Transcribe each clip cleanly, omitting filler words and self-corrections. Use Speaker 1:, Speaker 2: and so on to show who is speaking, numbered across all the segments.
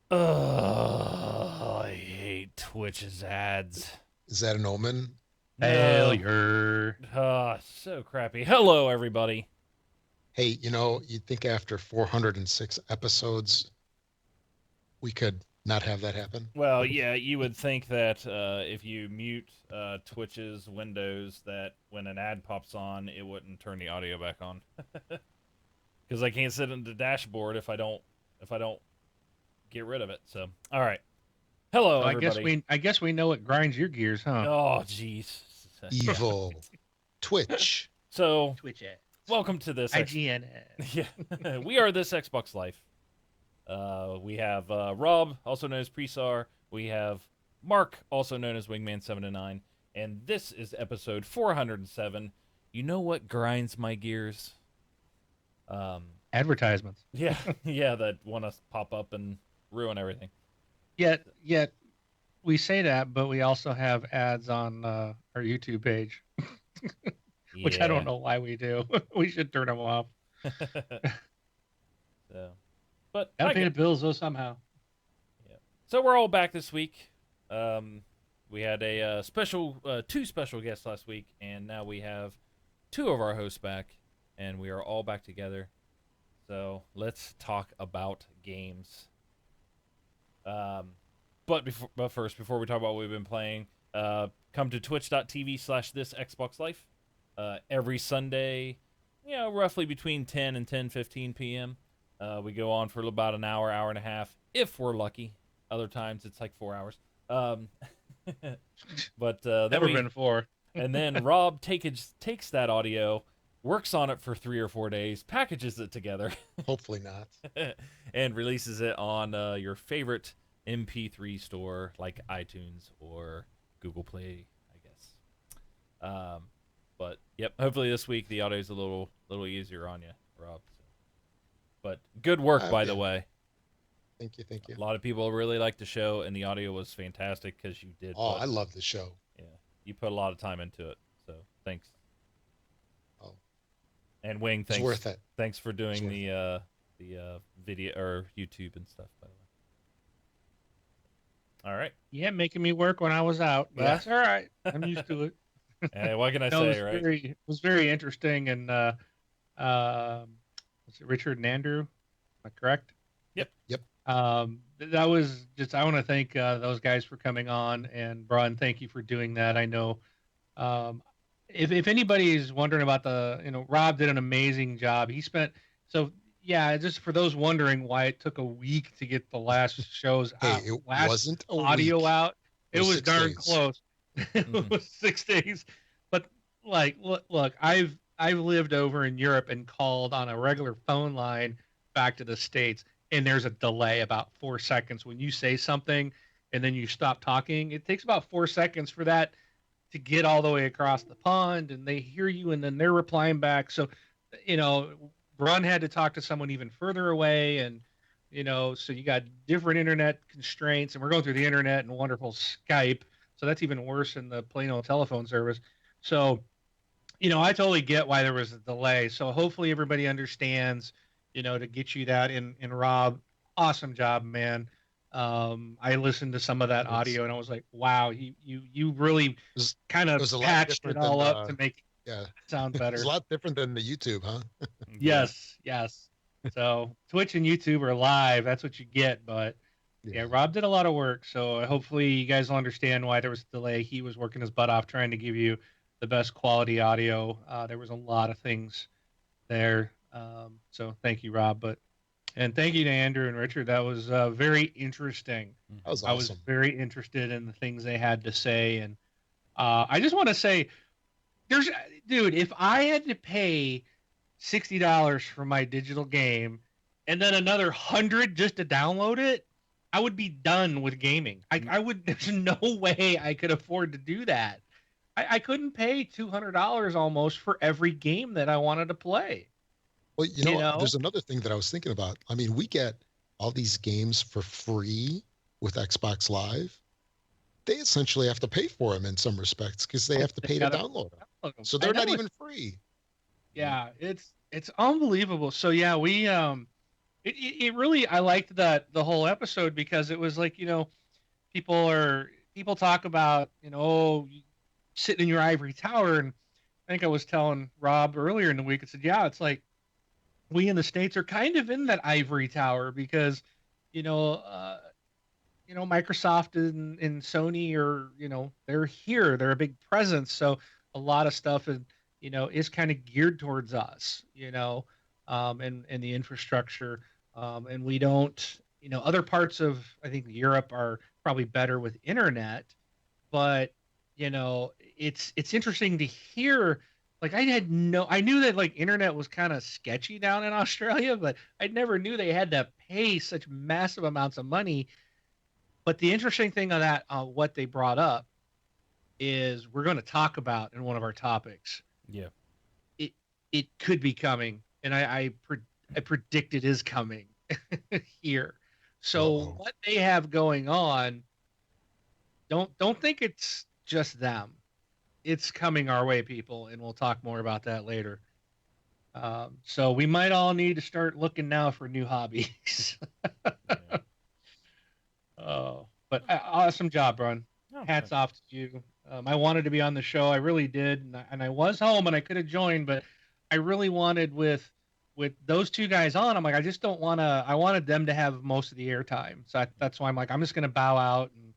Speaker 1: I hate Twitch's ads.
Speaker 2: Is that an omen?
Speaker 1: No.
Speaker 3: Failure.
Speaker 1: So crappy. Hello, everybody.
Speaker 2: Hey, you'd think after 406 episodes, we could not have that happen.
Speaker 1: Well, yeah, you would think that if you mute Twitch's windows, that when an ad pops on, it wouldn't turn the audio back on. Because I can't sit in the dashboard if I don't get rid of it. So, all right. Hello,
Speaker 3: So
Speaker 1: everybody.
Speaker 3: I guess we know what grinds your gears, huh?
Speaker 1: Oh, jeez. Yeah.
Speaker 2: Evil. Twitch.
Speaker 1: So,
Speaker 3: Twitch ads.
Speaker 1: welcome to this.
Speaker 3: IGN ads.
Speaker 1: Yeah, we are this Xbox Life. We have Rob, also known as Presar. We have Mark, also known as Wingman709. And this is episode 407. You know what grinds my gears?
Speaker 3: Advertisements.
Speaker 1: Yeah, yeah, that want to pop up and ruin everything.
Speaker 3: Yet we say that, but we also have ads on our YouTube page, which I don't know why we do. We should turn them off.
Speaker 1: So, but
Speaker 3: Gotta pay the bills though somehow.
Speaker 1: Yeah. So we're all back this week. We had a two special guests last week, and now we have two of our hosts back, and we are all back together. So let's talk about games. But first, before we talk about what we've been playing, come to twitch.tv/this Xbox Life every Sunday, roughly between 10 and 10:15 p.m. We go on for about an hour, hour and a half, if we're lucky. Other times it's like 4 hours. But then
Speaker 3: Never been 4.
Speaker 1: and then Rob takes that audio, works on it for 3 or 4 days, packages it together,
Speaker 2: Hopefully not.
Speaker 1: and releases it on your favorite MP3 store like iTunes or Google Play, I guess. But yep, hopefully this week the audio's a little easier on you, Rob. So. But good work, by the way.
Speaker 2: Thank you.
Speaker 1: A lot of people really liked the show, and the audio was fantastic because you did.
Speaker 2: I love the show.
Speaker 1: Yeah, you put a lot of time into it, so thanks.
Speaker 2: Oh,
Speaker 1: and Wing, thanks.
Speaker 2: It's worth it.
Speaker 1: Thanks for doing the video or YouTube and stuff, by the way. All right.
Speaker 3: Yeah, making me work when I was out. But that's all right. I'm used to it.
Speaker 1: Hey, what can I say, right?
Speaker 3: It was very interesting, and was it Richard and Andrew? Am I correct?
Speaker 1: Yep.
Speaker 3: That was just. I want to thank those guys for coming on, and Brian, thank you for doing that. I know, if anybody is wondering about Rob did an amazing job. He spent just for those wondering why it took a week to get the last shows out.
Speaker 2: It wasn't a
Speaker 3: audio
Speaker 2: week.
Speaker 3: out. It was darn
Speaker 2: days.
Speaker 3: close. It was 6 days. But look, I've lived over in Europe and called on a regular phone line back to the States, and there's a delay about 4 seconds when you say something and then you stop talking. It takes about 4 seconds for that to get all the way across the pond, and they hear you and then they're replying back. So, Brun had to talk to someone even further away, and so you got different internet constraints, and we're going through the internet and wonderful Skype. So that's even worse than the plain old telephone service. So, I totally get why there was a delay. So hopefully everybody understands, to get you that. And Rob, awesome job, man. I listened to some of that audio and I was like, wow, you really kind of patched it all up to make it sound better.
Speaker 2: It's a lot different than the YouTube, huh?
Speaker 3: Yes. So Twitch and YouTube are live. That's what you get. But yeah, Rob did a lot of work. So hopefully you guys will understand why there was a delay. He was working his butt off trying to give you the best quality audio. There was a lot of things there. So thank you, Rob. And thank you to Andrew and Richard. That was very interesting.
Speaker 2: That was awesome.
Speaker 3: I was very interested in the things they had to say. And I just want to say, if I had to pay $60 for my digital game and then another $100 just to download it, I would be done with gaming. I would. There's no way I could afford to do that. I couldn't pay $200 almost for every game that I wanted to play.
Speaker 2: Well, there's another thing that I was thinking about. I mean, we get all these games for free with Xbox Live. They essentially have to pay for them in some respects because they have to pay to download them. So they're not even free.
Speaker 3: Yeah, it's unbelievable. So yeah, we It really, I liked the whole episode because it was like, people talk about, sitting in your ivory tower. And I think I was telling Rob earlier in the week, I said, yeah, it's like we in the States are kind of in that ivory tower because, you know, uh, Microsoft and Sony are, they're here. They're a big presence. So a lot of stuff is kind of geared towards us, and the infrastructure. And we don't, other parts of, I think Europe are probably better with internet, but, it's interesting to hear. Like I knew that like internet was kind of sketchy down in Australia, but I never knew they had to pay such massive amounts of money. But the interesting thing on that, what they brought up, is we're going to talk about in one of our topics.
Speaker 1: Yeah,
Speaker 3: it could be coming, and I predict it is coming here. So what they have going on, don't think it's just them. It's coming our way, people, and we'll talk more about that later. So we might all need to start looking now for new hobbies. Yeah. Oh, but awesome job, Ron. Hats off to you. I wanted to be on the show. I really did, and I was home and I could have joined, but I really wanted with those two guys on. I'm like, I just don't want to. I wanted them to have most of the airtime, so that's why I'm like, I'm just going to bow out and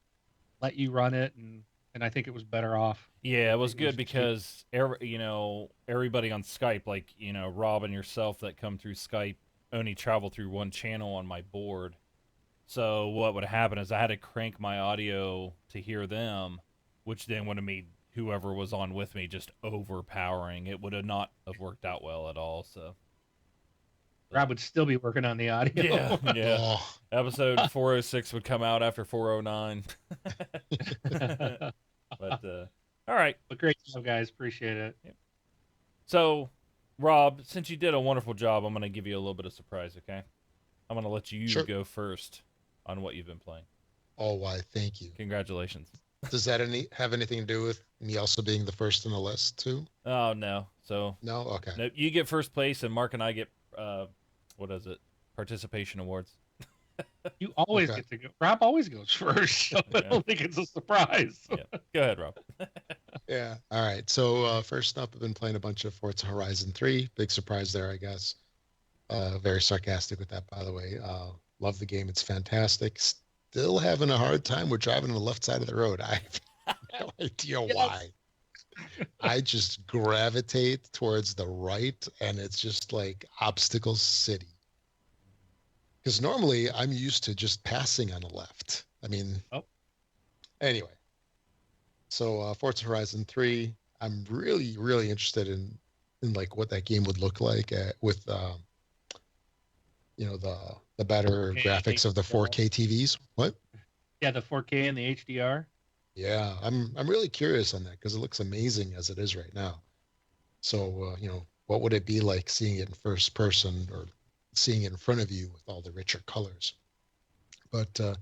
Speaker 3: let you run it, and I think it was better off.
Speaker 1: Yeah, it was good because everybody on Skype, like Rob and yourself that come through Skype, only travel through one channel on my board. So what would happen is I had to crank my audio to hear them, which then would have made whoever was on with me just overpowering. It would have not have worked out well at all. So
Speaker 3: Rob would still be working on the audio.
Speaker 1: Yeah. Oh. Episode 406 would come out after 409. But all right.
Speaker 3: But great job, guys. Appreciate it.
Speaker 1: Yep. So, Rob, since you did a wonderful job, I'm going to give you a little bit of surprise, okay? I'm going to let you go first on what you've been playing.
Speaker 2: Oh, why? Thank you.
Speaker 1: Congratulations.
Speaker 2: Does that have anything to do with me also being the first on the list too?
Speaker 1: Oh, no. So
Speaker 2: no, okay.
Speaker 1: No, you get first place, and Mark and I get what is it? Participation awards.
Speaker 3: You always get to go. Rob always goes first, so I don't think it's a surprise.
Speaker 1: Yeah. Go ahead, Rob.
Speaker 2: Yeah. All right. So first up, I've been playing a bunch of Forza Horizon 3. Big surprise there, I guess. Very sarcastic with that, by the way. Love the game. It's fantastic. Still having a hard time with driving on the left side of the road. I have no idea why. I just gravitate towards the right, and it's just like obstacle city. Because normally I'm used to just passing on the left. I mean, anyway. So Forza Horizon 3, I'm really, really interested in like what that game would look like with the better graphics of the 4K TVs. What?
Speaker 3: Yeah, the 4K and the HDR.
Speaker 2: Yeah, I'm really curious on that because it looks amazing as it is right now. So what would it be like seeing it in first person or seeing it in front of you with all the richer colors? But so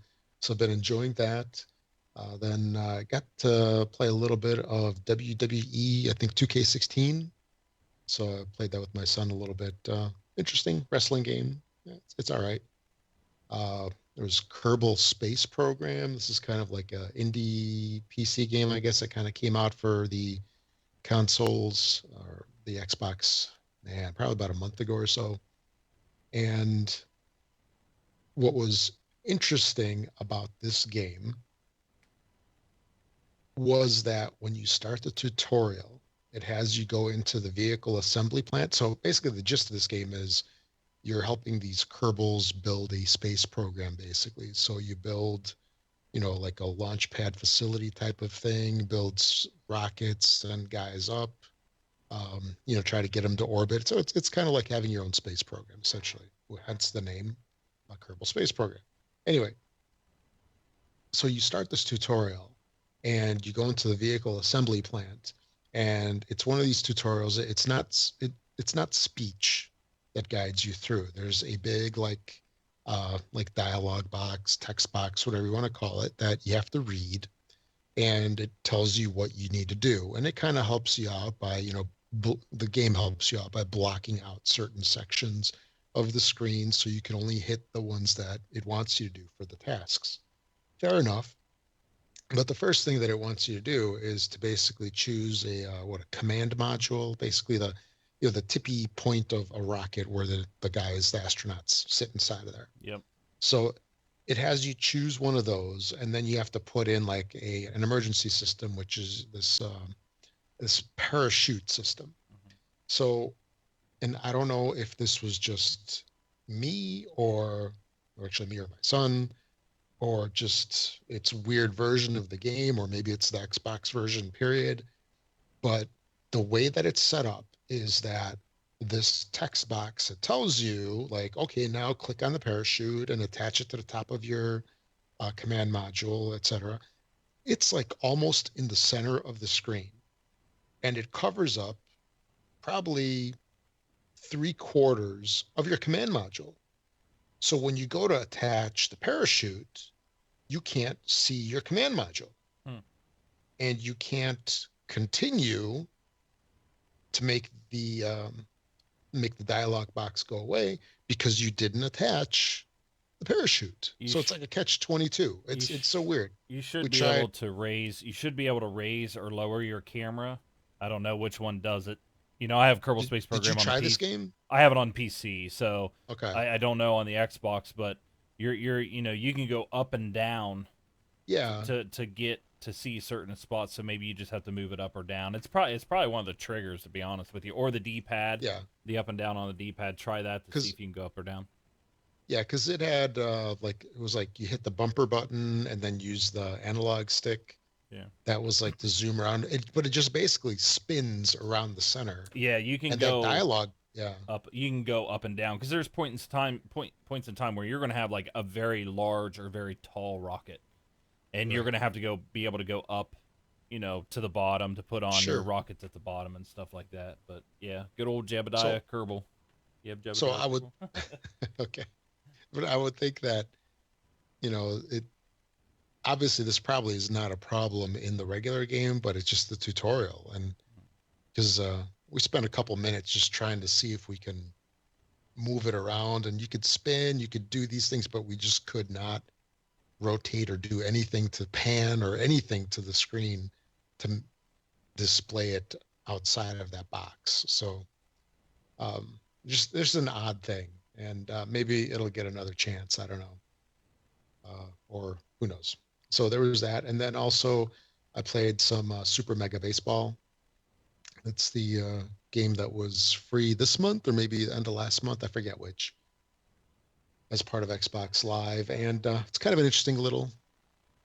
Speaker 2: I've been enjoying that. Then I got to play a little bit of WWE, I think 2K16. So I played that with my son a little bit. Interesting wrestling game. Yeah, it's all right. There was Kerbal Space Program. This is kind of like a indie PC game, I guess. It kind of came out for the consoles or the Xbox, probably about a month ago or so. And what was interesting about this game was that when you start the tutorial, it has you go into the vehicle assembly plant. So basically the gist of this game is you're helping these Kerbals build a space program, basically. So you build, like a launch pad facility type of thing, builds rockets, send guys up, try to get them to orbit. So it's kind of like having your own space program, essentially. Hence the name, a Kerbal Space Program. Anyway, so you start this tutorial and you go into the vehicle assembly plant, and it's one of these tutorials. It's not speech that guides you through. There's a big like dialogue box, text box, whatever you want to call it, that you have to read, and it tells you what you need to do. And it kind of helps you out by, the game helps you out by blocking out certain sections of the screen, so you can only hit the ones that it wants you to do for the tasks. Fair enough. But the first thing that it wants you to do is to basically choose a command module, basically the tippy point of a rocket where the guys, the astronauts, sit inside of there.
Speaker 1: Yep.
Speaker 2: So it has you choose one of those, and then you have to put in like an emergency system, which is this parachute system. Mm-hmm. So, and I don't know if this was just me or actually me or my son, or just it's weird version of the game, or maybe it's the Xbox version, period. But the way that it's set up is that this text box, it tells you like, okay, now click on the parachute and attach it to the top of your command module, etc. It's like almost in the center of the screen, and it covers up probably 3/4 of your command module. So when you go to attach the parachute, you can't see your command module. And you can't continue to make the dialog box go away because you didn't attach the parachute. So it's like a catch-22. It's so weird.
Speaker 1: You should be able to raise or lower your camera. I don't know which one does it. I have Kerbal Space Program on
Speaker 2: Did you try this game?
Speaker 1: I have it on PC, so
Speaker 2: okay.
Speaker 1: I don't know on the Xbox, but you can go up and down.
Speaker 2: Yeah.
Speaker 1: To get to see certain spots, so maybe you just have to move it up or down. It's probably one of the triggers, to be honest with you, or the D-pad.
Speaker 2: Yeah.
Speaker 1: The up and down on the D-pad. Try that to see if you can go up or down.
Speaker 2: Yeah, because it had it was like you hit the bumper button and then use the analog stick.
Speaker 1: Yeah.
Speaker 2: That was like to zoom around, but it just basically spins around the center.
Speaker 1: Yeah, you can
Speaker 2: and
Speaker 1: go
Speaker 2: that dialogue. Yeah.
Speaker 1: Up. You can go up and down because there's points in time where you're going to have like a very large or very tall rocket, and you're going to have to be able to go up, to the bottom to put on your rockets at the bottom and stuff like that. But yeah, good old Jebediah Kerbal. Jebediah
Speaker 2: so I would.
Speaker 1: okay.
Speaker 2: But I would think that, it obviously this probably is not a problem in the regular game, but it's just the tutorial. And because we spent a couple minutes just trying to see if we can move it around, and you could spin, you could do these things, but we just could not rotate or do anything to pan or anything to the screen to display it outside of that box. So just there's an odd thing. And maybe it'll get another chance. I don't know. Or who knows. So there was that. And then also I played some Super Mega Baseball. It's the game that was free this month or maybe the end of last month. I forget which. As part of Xbox Live. And it's kind of an interesting little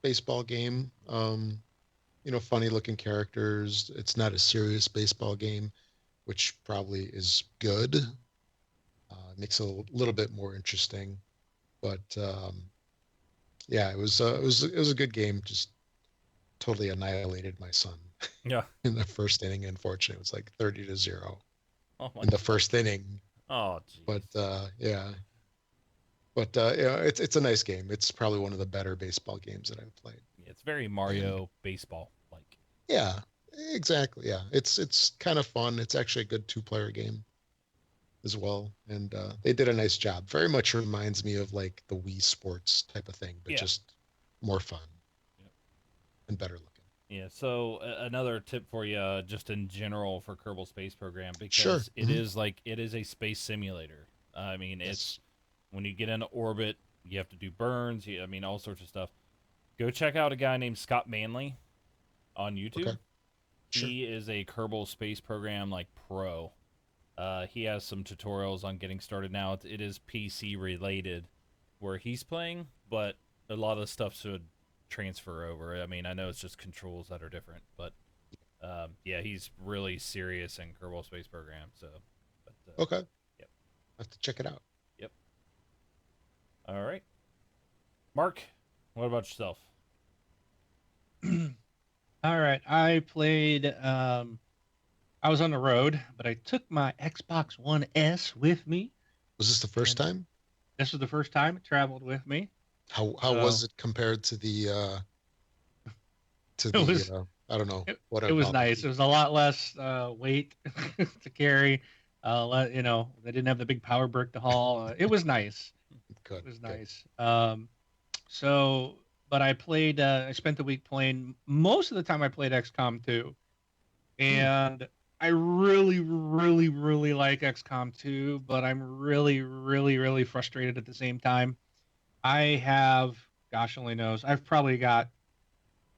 Speaker 2: baseball game. Funny looking characters. It's not a serious baseball game, which probably is good. Makes it a little bit more interesting, but yeah, it was a good game. Just totally annihilated my son.
Speaker 1: Yeah.
Speaker 2: In the first inning, unfortunately, it was like 30-0
Speaker 1: in
Speaker 2: the first inning.
Speaker 1: Oh, geez.
Speaker 2: But yeah. But it's a nice game. It's probably one of the better baseball games that I've played.
Speaker 1: Yeah, it's very Mario baseball like.
Speaker 2: Yeah, exactly. Yeah, it's kind of fun. It's actually a good 2-player game as well, and they did a nice job. Very much reminds me of like the Wii Sports type of thing, but just more fun and better looking.
Speaker 1: Yeah. So another tip for you, just in general for Kerbal Space Program, because it is a space simulator. I mean, it's when you get into orbit, you have to do burns. All sorts of stuff. Go check out a guy named Scott Manley on YouTube. Okay. Sure. He is a Kerbal Space Program pro. He has some tutorials on getting started now. It is PC related where he's playing, but a lot of the stuff should transfer over. I know it's just controls that are different, but he's really serious in Kerbal Space Program. So,
Speaker 2: okay. Yep. I have to check it out.
Speaker 1: Yep. All right. Mark, what about yourself?
Speaker 3: All right. I played... I was on the road, but I took my Xbox One S with me.
Speaker 2: Was this the first time?
Speaker 3: This was the first time it traveled with me.
Speaker 2: How was it compared to the I don't know.
Speaker 3: It was nice. It was a lot less weight to carry. They didn't have the big power brick to haul. It was nice.
Speaker 2: Good.
Speaker 3: It was nice. So, but I played. I spent the week playing. Most of the time, I played XCOM 2, and I really, really, really like XCOM 2. But I'm really, really, really frustrated at the same time. I have, gosh only knows, I've probably got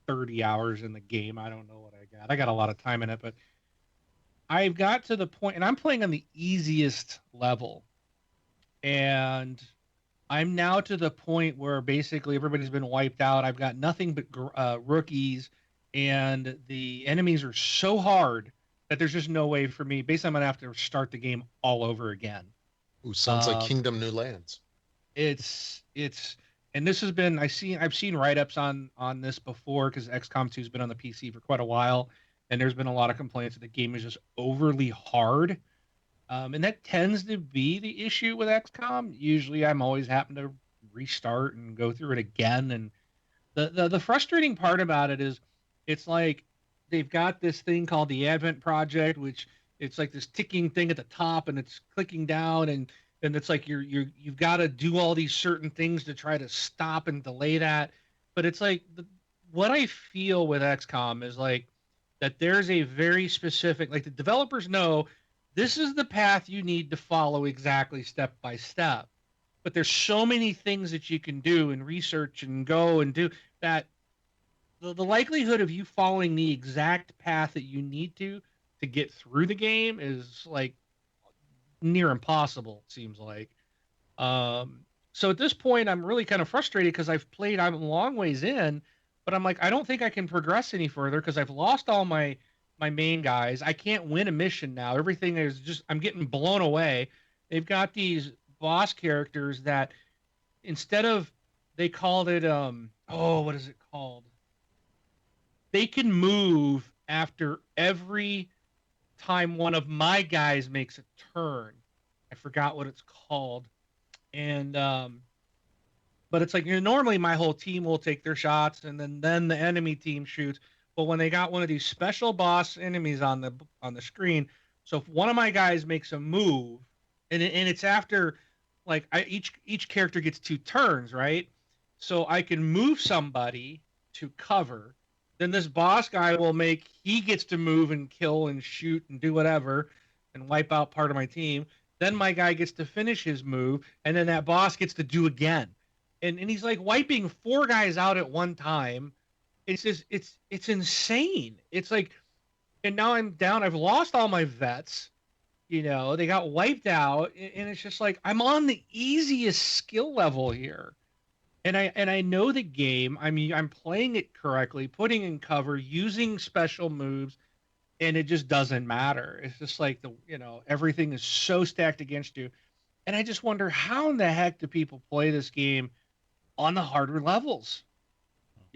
Speaker 3: 30 hours in the game. I don't know what I got. I got a lot of time in it, but I've got to the point, and I'm playing on the easiest level, and I'm now to the point where basically everybody's been wiped out. I've got nothing but rookies, and the enemies are so hard that there's just no way for me. Basically, I'm gonna have to start the game all over again.
Speaker 2: Ooh, sounds like Kingdom New Lands.
Speaker 3: It's and this has been I've seen write-ups on this before because XCOM 2 has been on the PC for quite a while, and there's been a lot of complaints that the game is just overly hard. And that tends to be the issue with XCOM. Usually I'm always happen to restart and go through it again. And the frustrating part about it is it's like they've got this thing called the Advent Project, which it's like this ticking thing at the top and it's clicking down and it's like you've got to do all these certain things to try to stop and delay that. But it's like what I feel with XCOM is like that there's a very specific, like the developers know this is the path you need to follow exactly step by step. But there's so many things that you can do and research and go and do that the likelihood of you following the exact path that you need to get through the game is like near impossible, it seems like. So at this point, I'm really kind of frustrated because I'm a long ways in, but I'm like, I don't think I can progress any further because I've lost all my main guys. I can't win a mission now. Everything is just, I'm getting blown away. They've got these boss characters that instead of, they called it, what is it called? They can move after every time one of my guys makes a turn. I forgot what it's called. And, but it's like, normally my whole team will take their shots and then the enemy team shoots. But when they got one of these special boss enemies on the screen, so if one of my guys makes a move, and it's after, like each character gets 2 turns, right? So I can move somebody to cover. Then this boss guy he gets to move and kill and shoot and do whatever, and wipe out part of my team. Then my guy gets to finish his move, and then that boss gets to do again, and he's like wiping 4 guys out at one time. It's just it's insane. It's like, and now I'm down. I've lost all my vets. They got wiped out, and it's just like I'm on the easiest skill level here, and I know the game. I mean, I'm playing it correctly, putting in cover, using special moves, and it just doesn't matter. It's just like everything is so stacked against you, and I just wonder how in the heck do people play this game on the harder levels?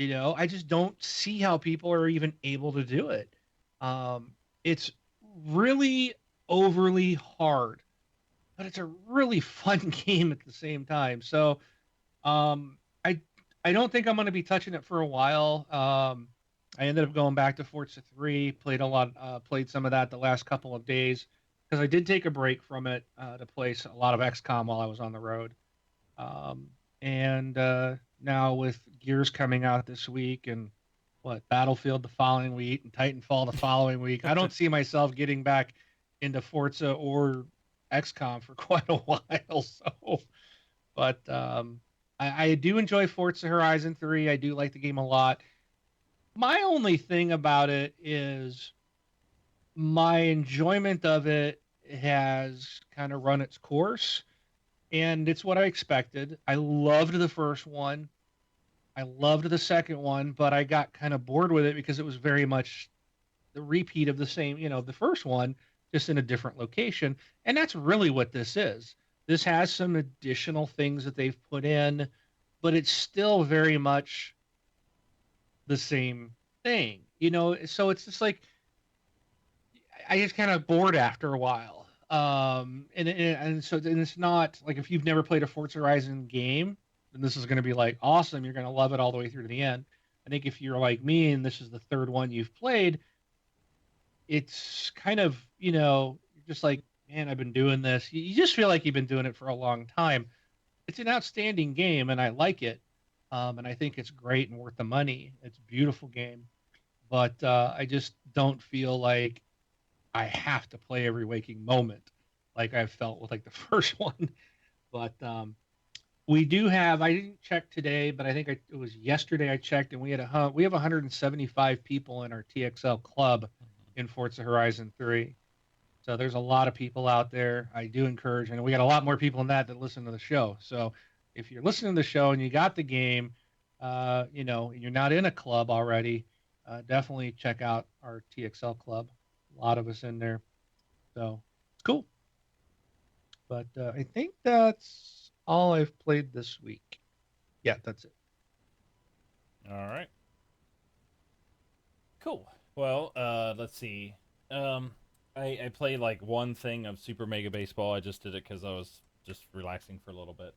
Speaker 3: I just don't see how people are even able to do it. It's really overly hard, but it's a really fun game at the same time. So I don't think I'm going to be touching it for a while. I ended up going back to Forza 3, played some of that the last couple of days because I did take a break from it to play a lot of XCOM while I was on the road. Now with Gears coming out this week and Battlefield the following week and Titanfall the following week, I don't see myself getting back into Forza or XCOM for quite a while. So, but I do enjoy Forza Horizon 3. I do like the game a lot. My only thing about it is my enjoyment of it has kind of run its course. And it's what I expected. I loved the first one. I loved the second one, but I got kind of bored with it because it was very much the repeat of the same, the first one, just in a different location. And that's really what this is. This has some additional things that they've put in, but it's still very much the same thing, So it's just like I just kind of bored after a while. And so it's not like if you've never played a Forza Horizon game, then this is going to be like awesome. You're going to love it all the way through to the end. I think if you're like me and this is the third one you've played, it's kind of, just like man, I've been doing this. You just feel like you've been doing it for a long time. It's an outstanding game, and I like it. And I think it's great and worth the money. It's a beautiful game, but I just don't feel like I have to play every waking moment like I felt with like the first one. But we do have. I didn't check today, but I think it was yesterday I checked, and we have 175 people in our TXL club in Forza Horizon 3. So there's a lot of people out there. I do encourage, and we got a lot more people than that listen to the show. So if you're listening to the show and you got the game, you're not in a club already, definitely check out our TXL club. A lot of us in there. So it's cool. But I think that's all I've played this week. Yeah, that's it.
Speaker 1: All right. Cool. Well, let's see. I played like one thing of Super Mega Baseball. I just did it because I was just relaxing for a little bit.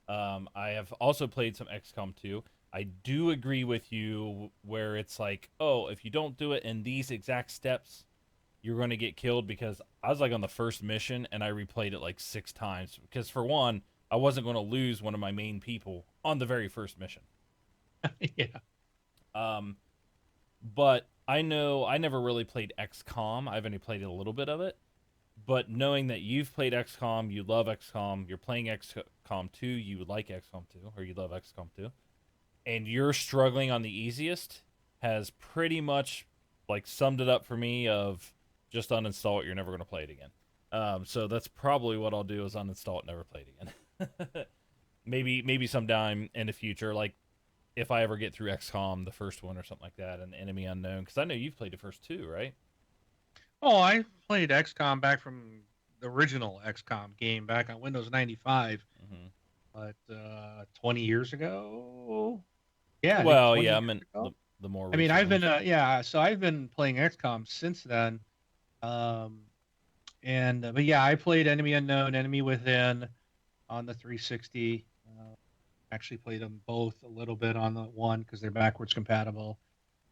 Speaker 1: I have also played some XCOM 2. I do agree with you where it's like, oh, if you don't do it in these exact steps, you're going to get killed, because I was like on the first mission and I replayed it like 6 times because, for one, I wasn't going to lose one of my main people on the very first mission.
Speaker 3: Yeah.
Speaker 1: But I know I never really played XCOM. I've only played a little bit of it. But knowing that you've played XCOM, you love XCOM, you're playing XCOM 2, you like XCOM 2, or you love XCOM 2, and you're struggling on the easiest, has pretty much like summed it up for me of just uninstall it, you're never going to play it again. So that's probably what I'll do, is uninstall it, never play it again. maybe sometime in the future, like if I ever get through XCOM, the first one or something like that, and Enemy Unknown, because I know you've played the first 2, right?
Speaker 3: Oh, I played XCOM back from the original XCOM game back on Windows 95.
Speaker 1: Mm-hmm.
Speaker 3: But 20 years ago? Yeah.
Speaker 1: Well, yeah, I meant the more recent
Speaker 3: I've been, so I've been playing XCOM since then. But yeah, I played Enemy Unknown, Enemy Within on the 360. Actually played them both a little bit on the one because they're backwards compatible.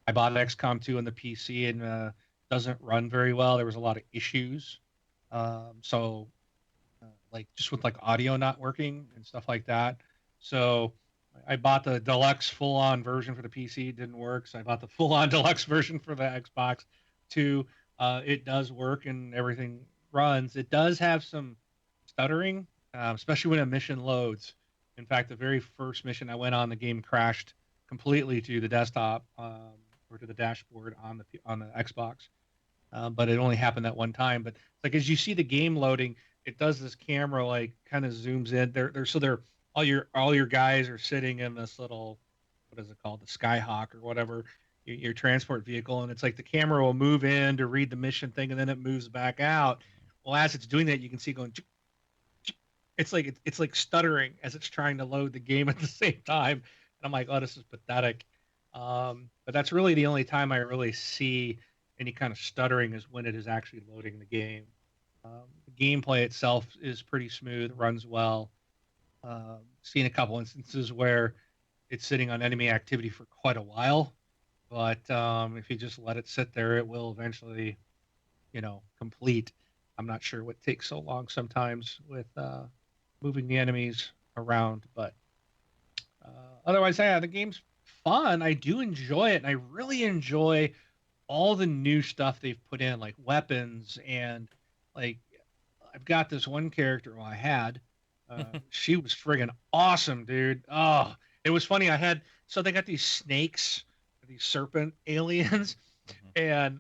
Speaker 3: I bought XCOM 2 on the PC and doesn't run very well. There was a lot of issues. Like just with like audio not working and stuff like that. So I bought the deluxe full-on version for the PC. It didn't work. So I bought the full-on deluxe version for the Xbox 2. It does work and everything runs. It does have some stuttering, especially when a mission loads. In fact, the very first mission I went on, the game crashed completely to the desktop or to the dashboard on the Xbox. But it only happened that one time. But like as you see the game loading, it does this camera like kind of zooms in. They're all your guys are sitting in this little, what is it called, the Skyhawk or whatever, your transport vehicle, and it's like the camera will move in to read the mission thing, and then it moves back out. Well, as it's doing that, you can see going. It's like stuttering as it's trying to load the game at the same time, and I'm like, oh, this is pathetic. But that's really the only time I really see any kind of stuttering is when it is actually loading the game. The gameplay itself is pretty smooth, runs well. Seen a couple instances where it's sitting on enemy activity for quite a while, but if you just let it sit there, it will eventually, complete. I'm not sure what takes so long sometimes with moving the enemies around, but otherwise, yeah, the game's fun. I do enjoy it, and I really enjoy all the new stuff they've put in, like weapons, and like I've got this one character. Well, I had. She was friggin' awesome, dude. Oh, it was funny. So they got these snakes, these serpent aliens, and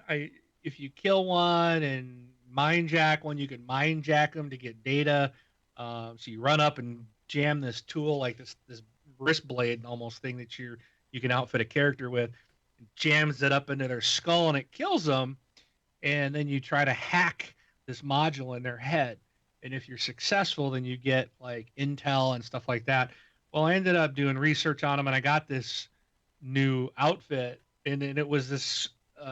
Speaker 3: if you kill one and mind jack one, you can mind jack them to get data. So you run up and jam this tool, like this wrist blade almost thing that you can outfit a character with, jams it up into their skull and it kills them. And then you try to hack this module in their head. And if you're successful, then you get like intel and stuff like that. Well, I ended up doing research on them, and I got this new outfit, and it was this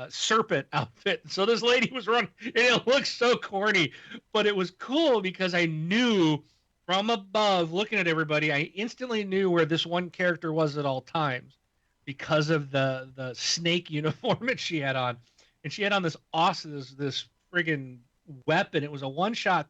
Speaker 3: serpent outfit. So this lady was running, and it looked so corny, but it was cool because I knew from above, looking at everybody, I instantly knew where this one character was at all times because of the snake uniform that she had on. And she had on this awesome, this friggin' weapon. It was a one-shot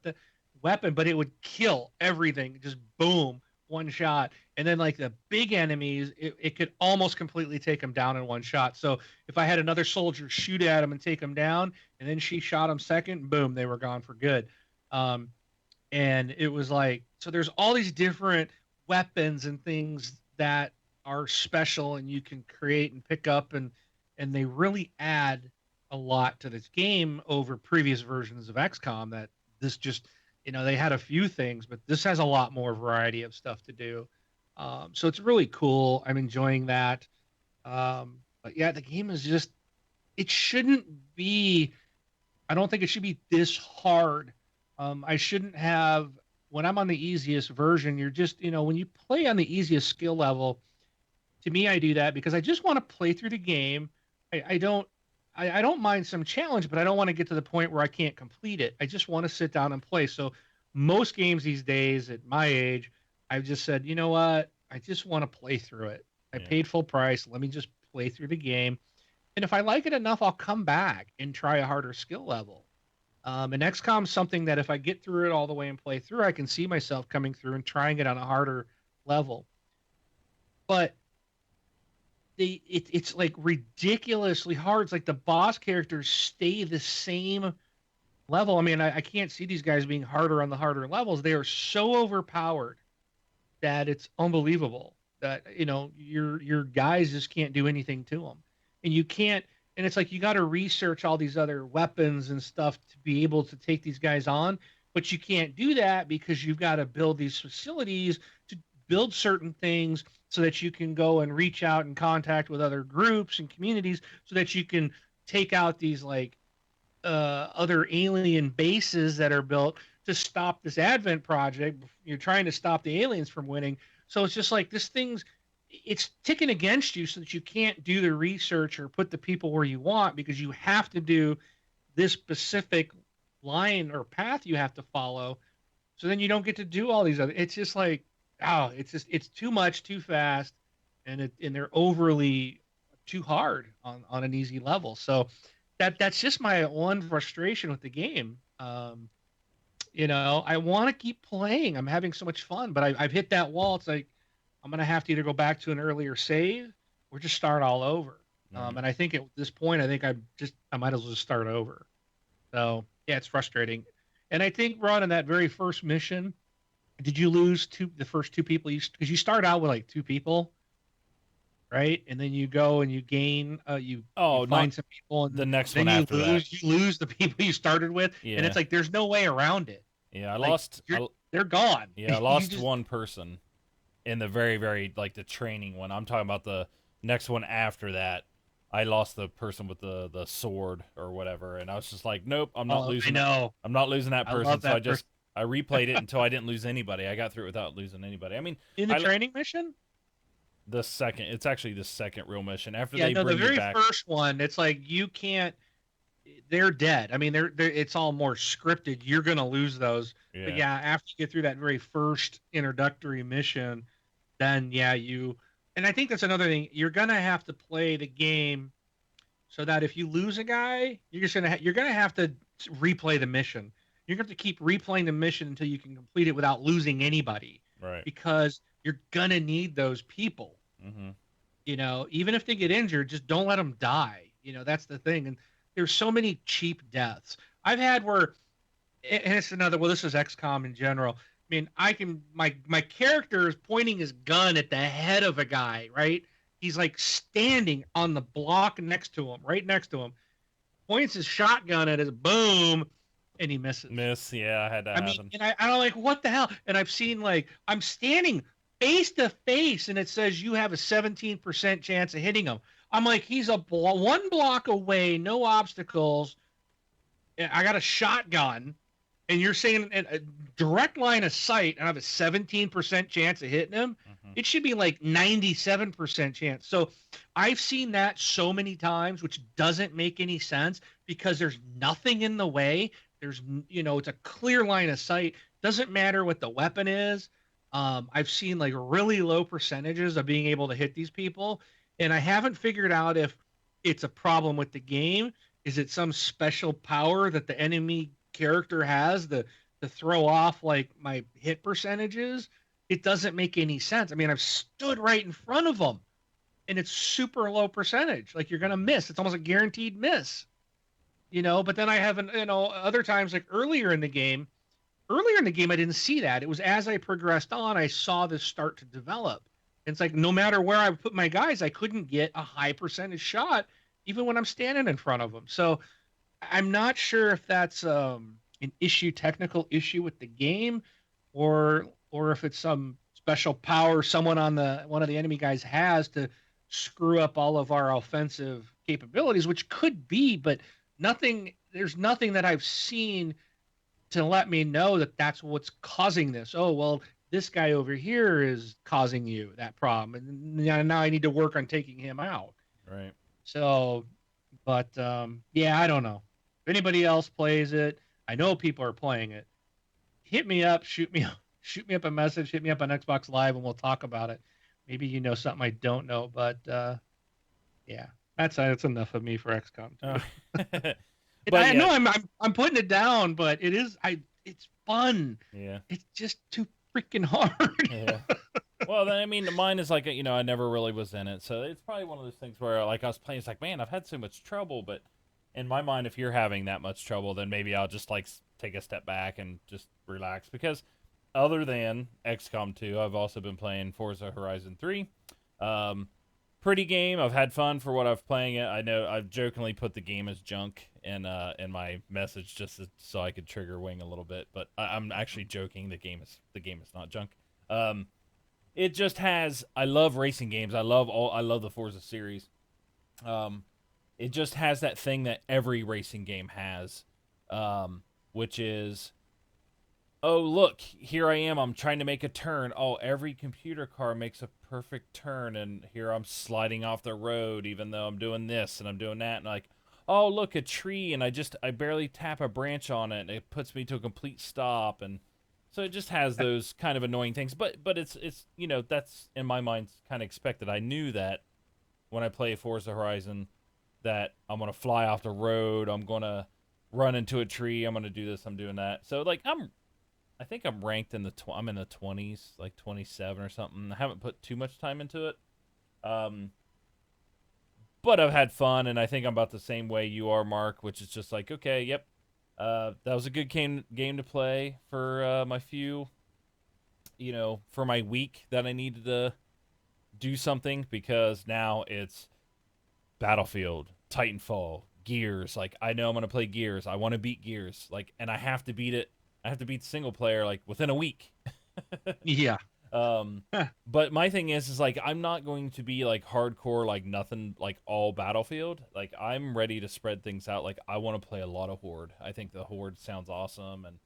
Speaker 3: weapon, but it would kill everything. Just boom, one shot. And then like the big enemies, it could almost completely take them down in one shot. So if I had another soldier shoot at him and take him down, and then she shot him second, boom, they were gone for good. And it was like, so there's all these different weapons and things that are special and you can create and pick up, and they really add a lot to this game over previous versions of XCOM. That this just, they had a few things, but this has a lot more variety of stuff to do. So it's really cool. I'm enjoying that. But yeah, the game is just, it shouldn't be, I don't think it should be this hard. I shouldn't have, when I'm on the easiest version, you're just, when you play on the easiest skill level, to me, I do that because I just want to play through the game. I don't mind some challenge, but I don't want to get to the point where I can't complete it. I just want to sit down and play. So most games these days at my age, I've just said, you know what? I just want to play through it. I paid full price. Let me just play through the game. And if I like it enough, I'll come back and try a harder skill level. And XCOM's something that if I get through it all the way and play through, I can see myself coming through and trying it on a harder level. But it's like ridiculously hard. It's like the boss characters stay the same level. I mean, I can't see these guys being harder on the harder levels. They are so overpowered that it's unbelievable that, your guys just can't do anything to them. And you can't, and it's like you got to research all these other weapons and stuff to be able to take these guys on, but you can't do that because you've got to build these facilities to build certain things so that you can go and reach out and contact with other groups and communities so that you can take out these like other alien bases that are built to stop this Advent project. You're trying to stop the aliens from winning. So it's just like it's ticking against you so that you can't do the research or put the people where you want because you have to do this specific line or path you have to follow. So then you don't get to do all these other. It's just like, it's too much, too fast, and they're overly too hard on an easy level. So that's just my one frustration with the game. I want to keep playing. I'm having so much fun, but I've hit that wall. It's like I'm gonna have to either go back to an earlier save or just start all over. And I think at this point, I might as well just start over. So yeah, it's frustrating. And I think, Ron, in that very first mission, did you lose the first two people? Because you start out with like two people, right? And then you go and you gain, you find some people, and
Speaker 1: the next
Speaker 3: then
Speaker 1: one after that.
Speaker 3: You lose the people you started with, and it's like there's no way around it.
Speaker 1: Yeah,
Speaker 3: they're gone.
Speaker 1: Yeah, I lost one person in the very, very like the training one. I'm talking about the next one after that. I lost the person with the sword or whatever, and I was just like, nope, I'm not losing. I know. I'm not losing that person. So I replayed it until I didn't lose anybody. I got through it without losing anybody. I mean,
Speaker 3: in the training mission,
Speaker 1: it's actually the second real mission after
Speaker 3: the very first one. It's like you can't. They're dead. I mean, they're it's all more scripted. You're gonna lose those. Yeah. But yeah, after you get through that very first introductory mission, then you. And I think that's another thing. You're gonna have to play the game so that if you lose a guy, you're gonna have to replay the mission. You're going to have to keep replaying the mission until you can complete it without losing anybody.
Speaker 1: Right.
Speaker 3: Because you're going to need those people.
Speaker 1: Mm-hmm.
Speaker 3: Even if they get injured, just don't let them die. That's the thing. And there's so many cheap deaths. I've had where, and it's another, well, this is XCOM in general. I mean, my character is pointing his gun at the head of a guy, right? He's like standing on the block right next to him, points his shotgun at his boom, and he misses.
Speaker 1: Yeah, I had that happen.
Speaker 3: And I'm like, what the hell? And I've seen I'm standing face to face, and it says you have a 17% chance of hitting him. I'm like, he's one block away, no obstacles. I got a shotgun, and you're saying a direct line of sight, and I have a 17% chance of hitting him. Mm-hmm. It should be like 97% chance. So I've seen that so many times, which doesn't make any sense because there's nothing in the way. There's, it's a clear line of sight. Doesn't matter what the weapon is. I've seen like really low percentages of being able to hit these people. And I haven't figured out if it's a problem with the game. Is it some special power that the enemy character has to throw off like my hit percentages, it doesn't make any sense. I mean, I've stood right in front of them, and it's super low percentage. Like you're gonna miss. It's almost a guaranteed miss. But then I haven't. Other times like earlier in the game, I didn't see that. It was as I progressed on, I saw this start to develop. And it's like no matter where I put my guys, I couldn't get a high percentage shot, even when I'm standing in front of them. So I'm not sure if that's an technical issue with the game, or if it's some special power someone on one of the enemy guys has to screw up all of our offensive capabilities, which could be, but there's nothing that I've seen to let me know that that's what's causing this. Oh, well, this guy over here is causing you that problem, and now I need to work on taking him out.
Speaker 1: Right.
Speaker 3: So, but yeah, I don't know. If anybody else plays it, I know people are playing it. Hit me up, shoot me up a message, hit me up on Xbox Live, and we'll talk about it. Maybe you know something I don't know, but yeah, that's enough of me for XCOM 2. I know I'm putting it down, but it's fun.
Speaker 1: Yeah.
Speaker 3: It's just too freaking hard.
Speaker 1: Yeah. Well, then, I mean, mine is like, I never really was in it. So it's probably one of those things where, like, I was playing, it's like, man, I've had so much trouble. But in my mind, if you're having that much trouble, then maybe I'll just, like, take a step back and just relax. Because other than XCOM 2, I've also been playing Forza Horizon 3. Pretty game. I've had fun for what I've playing it. I know I've jokingly put the game as junk in my message just so I could trigger Wing a little bit, but I'm actually joking. The game is not junk. It just has. I love racing games. I love the Forza series. It just has that thing that every racing game has, which is, oh, look, here I am. I'm trying to make a turn. Oh, every computer car makes a perfect turn, and here I'm sliding off the road, even though I'm doing this and I'm doing that, and like, oh, look, a tree, and I barely tap a branch on it, and it puts me to a complete stop, and so it just has those kind of annoying things. But it's that's in my mind kind of expected. I knew that when I play Forza Horizon, that I'm gonna fly off the road, I'm gonna run into a tree, I'm gonna do this, I'm doing that. So like I think I'm ranked in I'm in the 20s, like 27 or something. I haven't put too much time into it. But I've had fun, and I think I'm about the same way you are, Mark, which is just like, okay, yep. That was a good game to play for my for my week that I needed to do something, because now it's Battlefield, Titanfall, Gears. Like, I know I'm going to play Gears. I want to beat Gears. Like, and I have to beat it. I have to beat single player like within a week.
Speaker 3: Yeah.
Speaker 1: But my thing is like, I'm not going to be like hardcore, like nothing, like all Battlefield. Like, I'm ready to spread things out. Like, I want to play a lot of Horde. I think the Horde sounds awesome and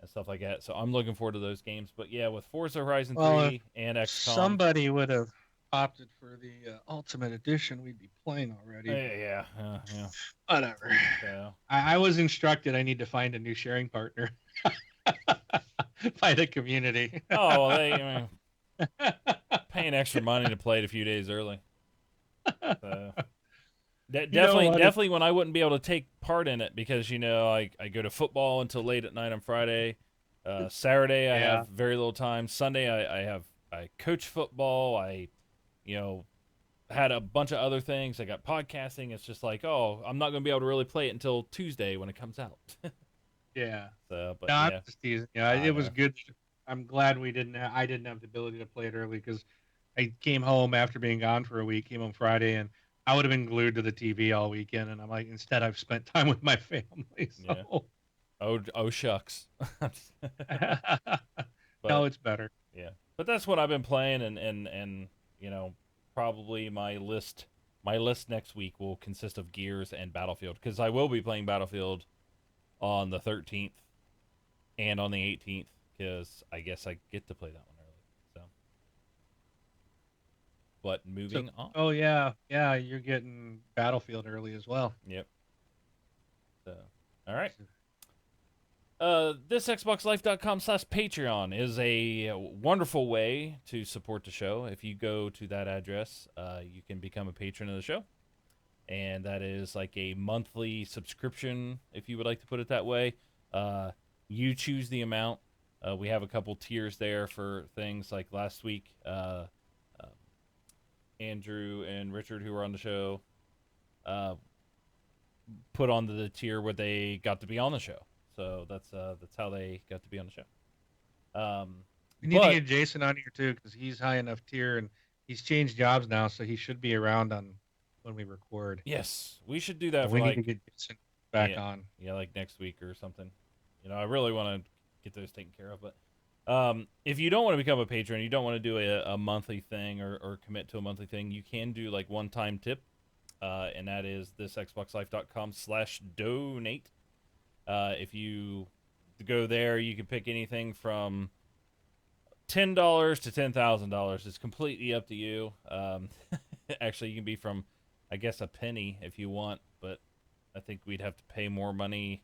Speaker 1: stuff like that. So I'm looking forward to those games. But yeah, with Forza Horizon 3 and XCOM,
Speaker 3: somebody would have opted for the Ultimate Edition, we'd be playing already.
Speaker 1: Yeah.
Speaker 3: Whatever.
Speaker 1: So.
Speaker 3: I was instructed I need to find a new sharing partner by the community.
Speaker 1: Oh, well, paying extra money to play it a few days early. So. Definitely when I wouldn't be able to take part in it, because I go to football until late at night on Friday. Saturday I have very little time. Sunday I coach football. I had a bunch of other things. I got podcasting. It's just like, oh, I'm not going to be able to really play it until Tuesday when it comes out.
Speaker 3: Yeah.
Speaker 1: So, but
Speaker 3: no,
Speaker 1: yeah,
Speaker 3: I'm just teasing. Yeah, it was good. I'm glad I didn't have the ability to play it early, because I came home after being gone for a week. Came home Friday, and I would have been glued to the TV all weekend. And I'm like, instead, I've spent time with my family. So.
Speaker 1: Yeah. Oh shucks.
Speaker 3: No, it's better.
Speaker 1: Yeah, but that's what I've been playing, and probably my list next week will consist of Gears and Battlefield, because I will be playing Battlefield on the 13th and on the 18th, because I guess I get to play that one early. So, but moving on.
Speaker 3: Oh yeah, you're getting Battlefield early as well.
Speaker 1: Yep. So, all right. This XboxLife.com/Patreon is a wonderful way to support the show. If you go to that address, you can become a patron of the show. And that is like a monthly subscription, if you would like to put it that way. You choose the amount. We have a couple tiers there for things like last week. Andrew and Richard, who were on the show, put on the tier where they got to be on the show. So that's how they got to be on the show.
Speaker 3: We need to get Jason on here too, because he's high enough tier and he's changed jobs now, so he should be around on when we record.
Speaker 1: Yes, we should do that.
Speaker 3: We need to get Jason back on.
Speaker 1: Yeah, like next week or something. I really want to get those taken care of. But if you don't want to become a patron, you don't want to do a monthly thing or commit to a monthly thing, you can do like one-time tip, and that is thisxboxlife.com/donate. If you go there, you can pick anything from $10 to $10,000. It's completely up to you. Actually, you can be from, I guess, a penny if you want, but I think we'd have to pay more money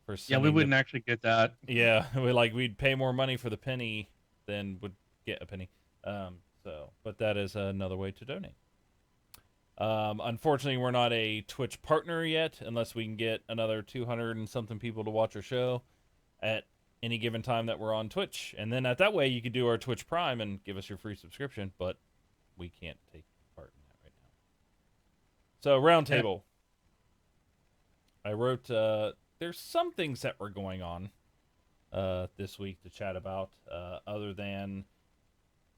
Speaker 1: for.
Speaker 3: Yeah, we wouldn't actually get that.
Speaker 1: Yeah, we'd pay more money for the penny than would get a penny. But that is another way to donate. Unfortunately, we're not a Twitch partner yet, unless we can get another 200 and something people to watch our show at any given time that we're on Twitch. And then that way you could do our Twitch Prime and give us your free subscription, but we can't take part in that right now. So, roundtable. I wrote, there's some things that were going on this week to chat about, other than,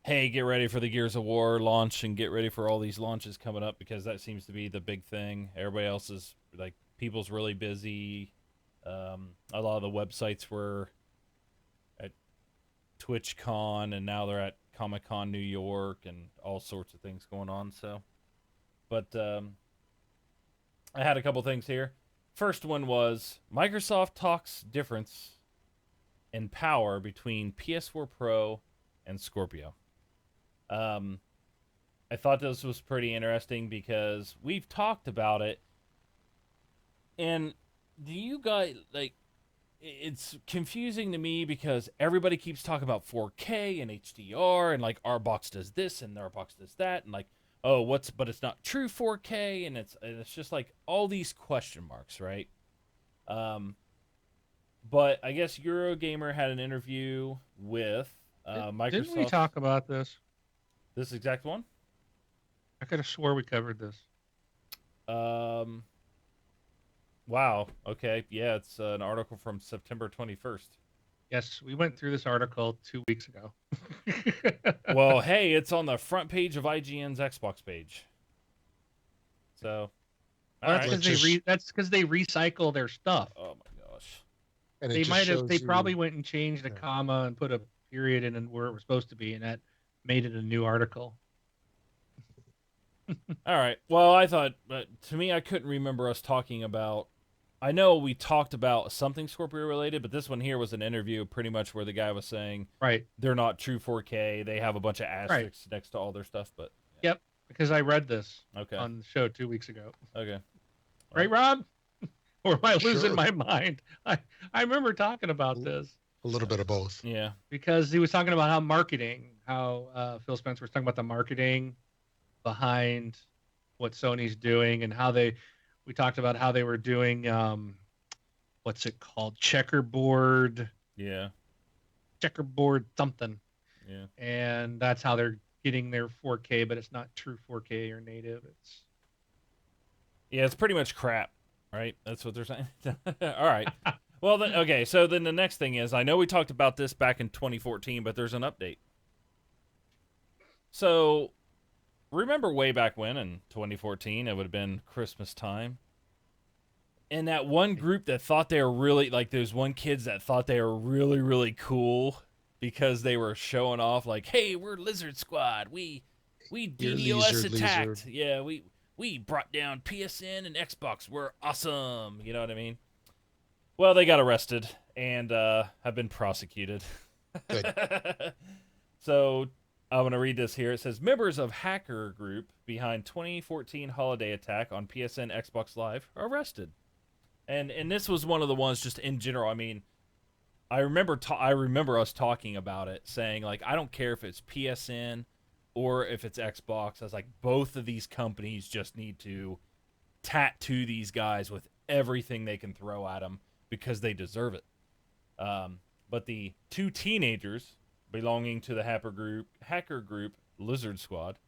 Speaker 1: hey, get ready for the Gears of War launch and get ready for all these launches coming up, because that seems to be the big thing. Everybody else is, like, people's really busy. A lot of the websites were at TwitchCon, and now they're at Comic-Con New York, and all sorts of things going on. So, but I had a couple things here. First one was Microsoft talks difference in power between PS4 Pro and Scorpio. I thought this was pretty interesting because we've talked about it, and do you guys, like, it's confusing to me because everybody keeps talking about 4K and HDR, and like our box does this and our box does that, and like, oh, but it's not true 4K, and it's just like all these question marks, right? But I guess Eurogamer had an interview with Microsoft.
Speaker 3: Didn't we talk about this?
Speaker 1: This exact one?
Speaker 3: I could have swore we covered this.
Speaker 1: Wow. Okay. Yeah, it's an article from September 21st.
Speaker 3: Yes, we went through this article 2 weeks ago.
Speaker 1: Well, hey, it's on the front page of IGN's Xbox page. So,
Speaker 3: well, that's because they recycle their stuff.
Speaker 1: Oh my gosh.
Speaker 2: And
Speaker 3: they probably went and changed a comma and put a period in where it was supposed to be, and that made it a new article.
Speaker 1: All right. Well, I thought, but to me, I couldn't remember us talking about. I know we talked about something Scorpio related, but this one here was an interview pretty much where the guy was saying,
Speaker 3: right,
Speaker 1: they're not true 4K. They have a bunch of asterisks next to all their stuff. But
Speaker 3: yeah. Yep, because I read this
Speaker 1: on
Speaker 3: the show 2 weeks ago.
Speaker 1: Okay.
Speaker 3: Right, Rob? Or am I losing my mind? I remember talking about this.
Speaker 2: A little bit of both.
Speaker 1: Yeah.
Speaker 3: Because he was talking about how Phil Spencer was talking about the marketing behind what Sony's doing, and how we talked about how they were doing, what's it called? Checkerboard something.
Speaker 1: Yeah.
Speaker 3: And that's how they're getting their 4K, but it's not true 4K or native.
Speaker 1: It's pretty much crap, right? That's what they're saying. All right. Well, then, okay, so then the next thing is, I know we talked about this back in 2014, but there's an update. So, remember way back when, in 2014, it would have been Christmas time, and that one group that thought they were really, like, those one kids that thought they were really, really cool because they were showing off, like, hey, we're Lizard Squad, we DDoS attacked. Lizard. Yeah, we brought down PSN and Xbox, we're awesome, you know what I mean? Well, they got arrested and have been prosecuted.
Speaker 2: Good.
Speaker 1: So I'm going to read this here. It says, members of hacker group behind 2014 holiday attack on PSN Xbox Live are arrested. And this was one of the ones just in general. I mean, I remember us talking about it, saying, like, I don't care if it's PSN or if it's Xbox. I was like, both of these companies just need to tattoo these guys with everything they can throw at them. because they deserve it. But the two teenagers belonging to the hacker group Lizard Squad,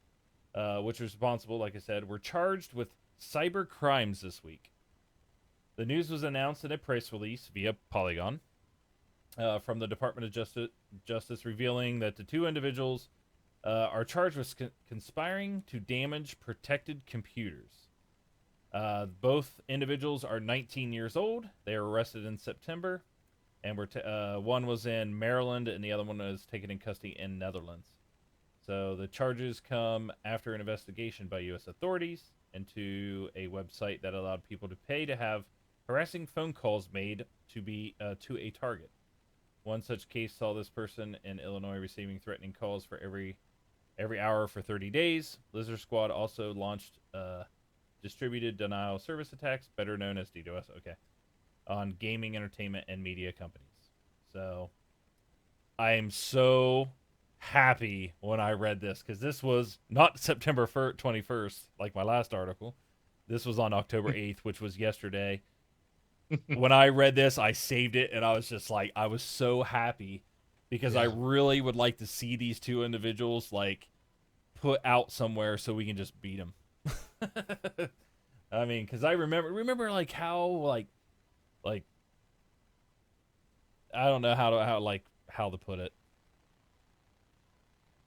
Speaker 1: which was responsible, like I said, were charged with cyber crimes this week. The news was announced in a press release via Polygon from the Department of Justice, revealing that the two individuals are charged with conspiring to damage protected computers. Both individuals are 19 years old. They were arrested in September, and one was in Maryland, and the other one was taken in custody in Netherlands. So the charges come after an investigation by U.S. authorities into a website that allowed people to pay to have harassing phone calls made to a target. One such case saw this person in Illinois receiving threatening calls for every hour for 30 days. Lizard Squad also launched distributed denial of service attacks, better known as DDoS, on gaming, entertainment, and media companies. So I am so happy when I read this, because this was not September 21st, like my last article. This was on October 8th, which was yesterday. When I read this, I saved it, and I was just like, I was so happy, because I really would like to see these two individuals like put out somewhere so we can just beat them. I mean, because I remember like how like I don't know how to put it.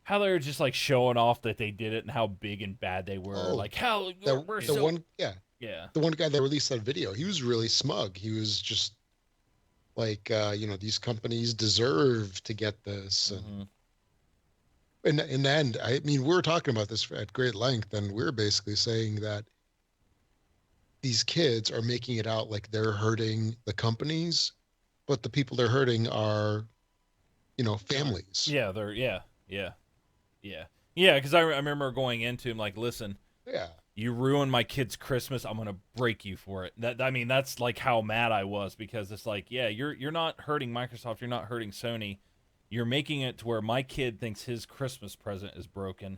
Speaker 1: How they were just like showing off that they did it and how big and bad they were. Like how we're so
Speaker 2: one the one guy that released that video, he was really smug. He was just like, these companies deserve to get this. And in the end, I mean, we were talking about this at great length, and we're basically saying that these kids are making it out like they're hurting the companies, but the people they're hurting are, families.
Speaker 1: Yeah, because I remember going into him like, listen, you ruined my kid's Christmas, I'm gonna break you for it. That's like how mad I was, because it's like, you're not hurting Microsoft, you're not hurting Sony, you're making it to where my kid thinks his Christmas present is broken,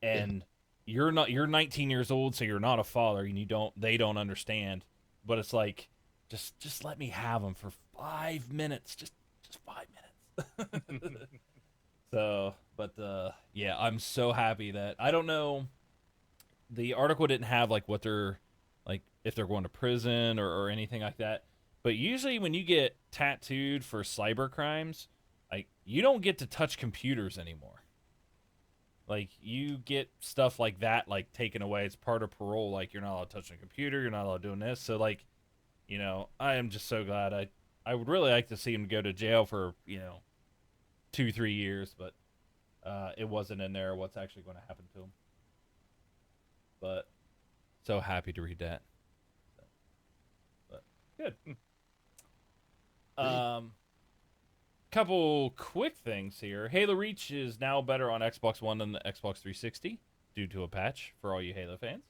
Speaker 1: and you're 19 years old, so you're not a father, and they don't understand. But it's like, just let me have them for 5 minutes, just 5 minutes. So, but I'm so happy that, I don't know, the article didn't have like what they're like, if they're going to prison or anything like that. But usually when you get tattooed for cyber crimes, like, you don't get to touch computers anymore. Like, you get stuff like that, like, taken away. It's part of parole. Like, you're not allowed to touch a computer. You're not allowed doing this. So, like, I am just so glad. I would really like to see him go to jail for, 2-3 years, but it wasn't in there what's actually going to happen to him. But so happy to read that. But good. Couple quick things here. Halo Reach is now better on Xbox One than the Xbox 360 due to a patch for all you Halo fans.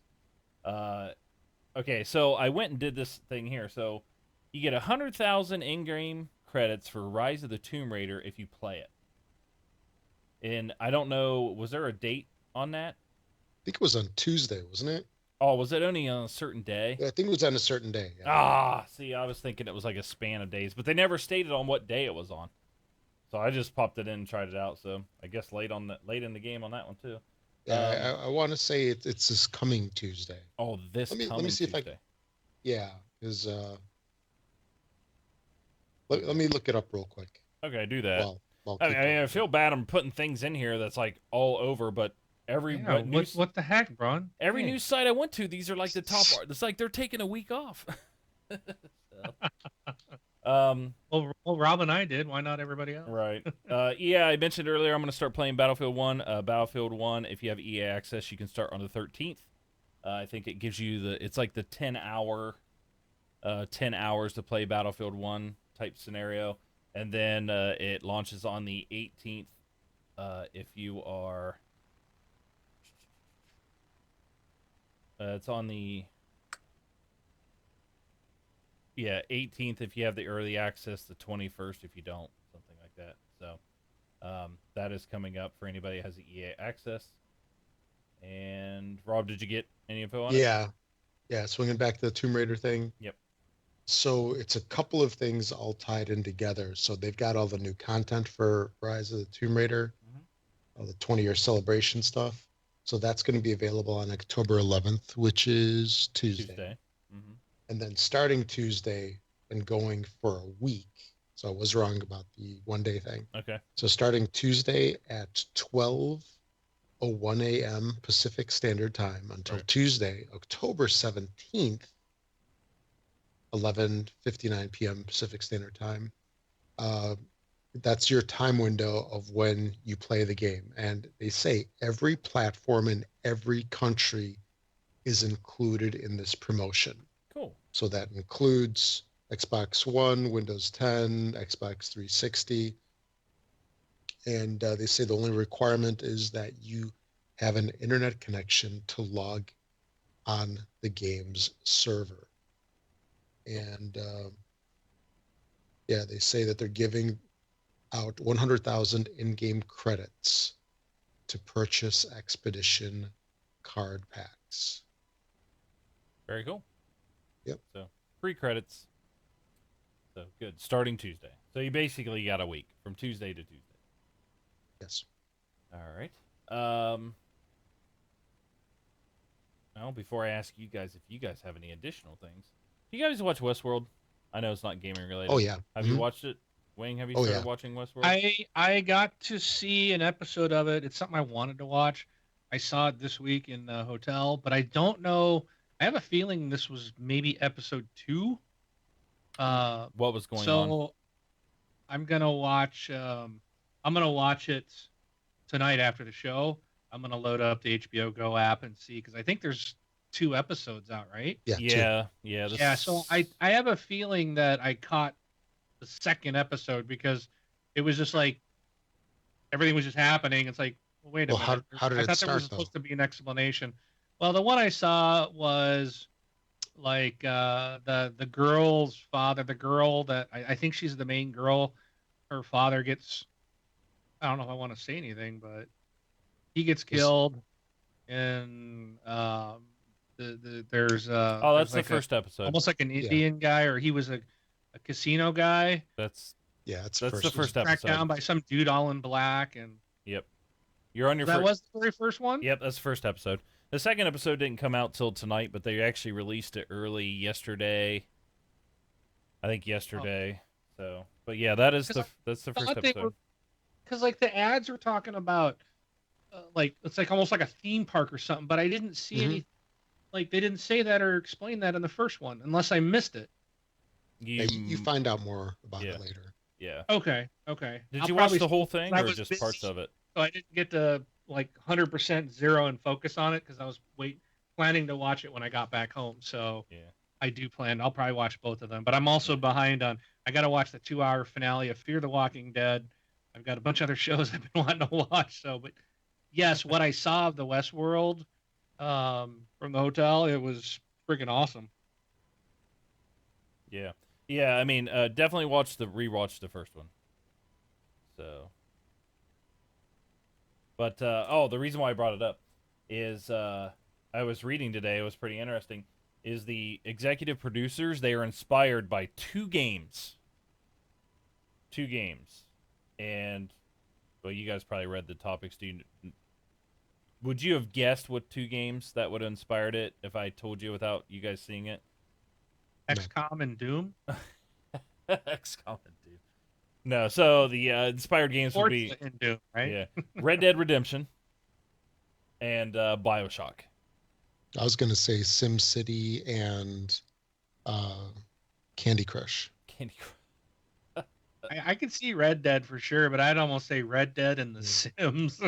Speaker 1: Okay, so I went and did this thing here. So you get 100,000 in-game credits for Rise of the Tomb Raider if you play it. And I don't know, was there a date on that?
Speaker 2: I think it was on Tuesday, wasn't it?
Speaker 1: Oh, was it only on a certain day?
Speaker 2: Yeah, I think it was on a certain day.
Speaker 1: Yeah. See, I was thinking it was like a span of days, but they never stated on what day it was on. So I just popped it in and tried it out. So I guess late in the game on that one too.
Speaker 2: Yeah, I want to say it's this coming Tuesday.
Speaker 1: Oh, let me see Tuesday.
Speaker 2: Because let me look it up real quick.
Speaker 1: Okay, do that. I feel bad I'm putting things in here that's like all over, but what
Speaker 3: the heck, Bron?
Speaker 1: Every news site I went to, these are like the top. It's like they're taking a week off.
Speaker 3: Well, Rob and I did. Why not everybody else?
Speaker 1: Right. I mentioned earlier I'm going to start playing Battlefield 1. Battlefield 1, if you have EA access, you can start on the 13th. I think it gives you it's like the 10 hours to play Battlefield 1 type scenario. And then it launches on the 18th if you are... it's on the... 18th if you have the early access, the 21st if you don't, something like that. So that is coming up for anybody that has the EA access. And Rob, did you get any info on it?
Speaker 2: Yeah, swinging back to the Tomb Raider thing.
Speaker 1: Yep.
Speaker 2: So it's a couple of things all tied in together. So they've got all the new content for Rise of the Tomb Raider, all the 20-year celebration stuff. So that's going to be available on October 11th, which is Tuesday.
Speaker 1: Mm-hmm.
Speaker 2: And then starting Tuesday and going for a week. So I was wrong about the 1 day thing.
Speaker 1: Okay.
Speaker 2: So starting Tuesday at 12:01 a.m. Pacific Standard Time until Tuesday, October 17th, 11:59 p.m. Pacific Standard Time. That's your time window of when you play the game. And they say every platform in every country is included in this promotion.
Speaker 1: Cool.
Speaker 2: So that includes Xbox One, Windows 10, Xbox 360. And they say the only requirement is that you have an internet connection to log on the game's server. And they say that they're giving out 100,000 in-game credits to purchase Expedition card packs.
Speaker 1: Very cool.
Speaker 2: Yep.
Speaker 1: So free credits. So good. Starting Tuesday. So you basically got a week from Tuesday to Tuesday.
Speaker 2: Yes.
Speaker 1: All right. Well, before I ask you guys if you guys have any additional things, do you guys watch Westworld? I know it's not gaming related.
Speaker 2: Oh yeah.
Speaker 1: Have you watched it? Wayne, have you started watching Westworld?
Speaker 3: I got to see an episode of it. It's something I wanted to watch. I saw it this week in the hotel, but I don't know. I have a feeling this was maybe episode 2.
Speaker 1: What was going on?
Speaker 3: So I'm gonna watch. I'm gonna watch it tonight after the show. I'm gonna load up the HBO Go app and see, because I think there's 2 episodes out, right?
Speaker 1: Yeah.
Speaker 3: So I have a feeling that I caught the second episode, because it was just like everything was just happening. It's like, well, wait a minute.
Speaker 2: How did
Speaker 3: I
Speaker 2: it
Speaker 3: thought
Speaker 2: start,
Speaker 3: there was supposed to be an explanation. Well, the one I saw was like the girl's father, the girl that I think she's the main girl. Her father gets, I don't know if I want to say anything, but he gets killed, and there's
Speaker 1: that's the first episode.
Speaker 3: almost like an Indian guy, or he was a casino guy.
Speaker 1: That's
Speaker 2: the
Speaker 1: first
Speaker 3: tracked
Speaker 1: episode.
Speaker 3: down by some dude all in black, and
Speaker 1: yep. You're on your
Speaker 3: that was the very first one.
Speaker 1: Yep, that's the first episode. The second episode didn't come out till tonight, but they actually released it early yesterday. I think yesterday. So, but yeah, that's the first episode.
Speaker 3: Because like the ads were talking about, like it's like almost like a theme park or something, but I didn't see any. Like they didn't say that or explain that in the first one, unless I missed it.
Speaker 2: You find out more about it later.
Speaker 1: Yeah.
Speaker 3: Okay.
Speaker 1: Did you watch the whole thing or just
Speaker 3: busy,
Speaker 1: parts of it?
Speaker 3: So I didn't get to like 100% zero and focus on it, because I was planning to watch it when I got back home. So
Speaker 1: yeah,
Speaker 3: I do plan. I'll probably watch both of them, but I'm also behind on. I got to watch the 2-hour finale of Fear the Walking Dead. I've got a bunch of other shows I've been wanting to watch. So, but yes, what I saw of the Westworld from the hotel, it was freaking awesome.
Speaker 1: Yeah. I mean, definitely rewatch the first one. So, but the reason why I brought it up is I was reading today. It was pretty interesting. Is the executive producers, they are inspired by 2 games. 2 games, and well, you guys probably read the topics. Would you have guessed what 2 games that would have inspired it if I told you without you guys seeing it?
Speaker 3: XCOM and Doom.
Speaker 1: XCOM and Doom. No, so the inspired games would be
Speaker 3: in Doom, right?
Speaker 1: Yeah, Red Dead Redemption and BioShock.
Speaker 2: I was gonna say SimCity and Candy Crush.
Speaker 1: Candy Crush.
Speaker 3: I can see Red Dead for sure, but I'd almost say Red Dead and The Sims.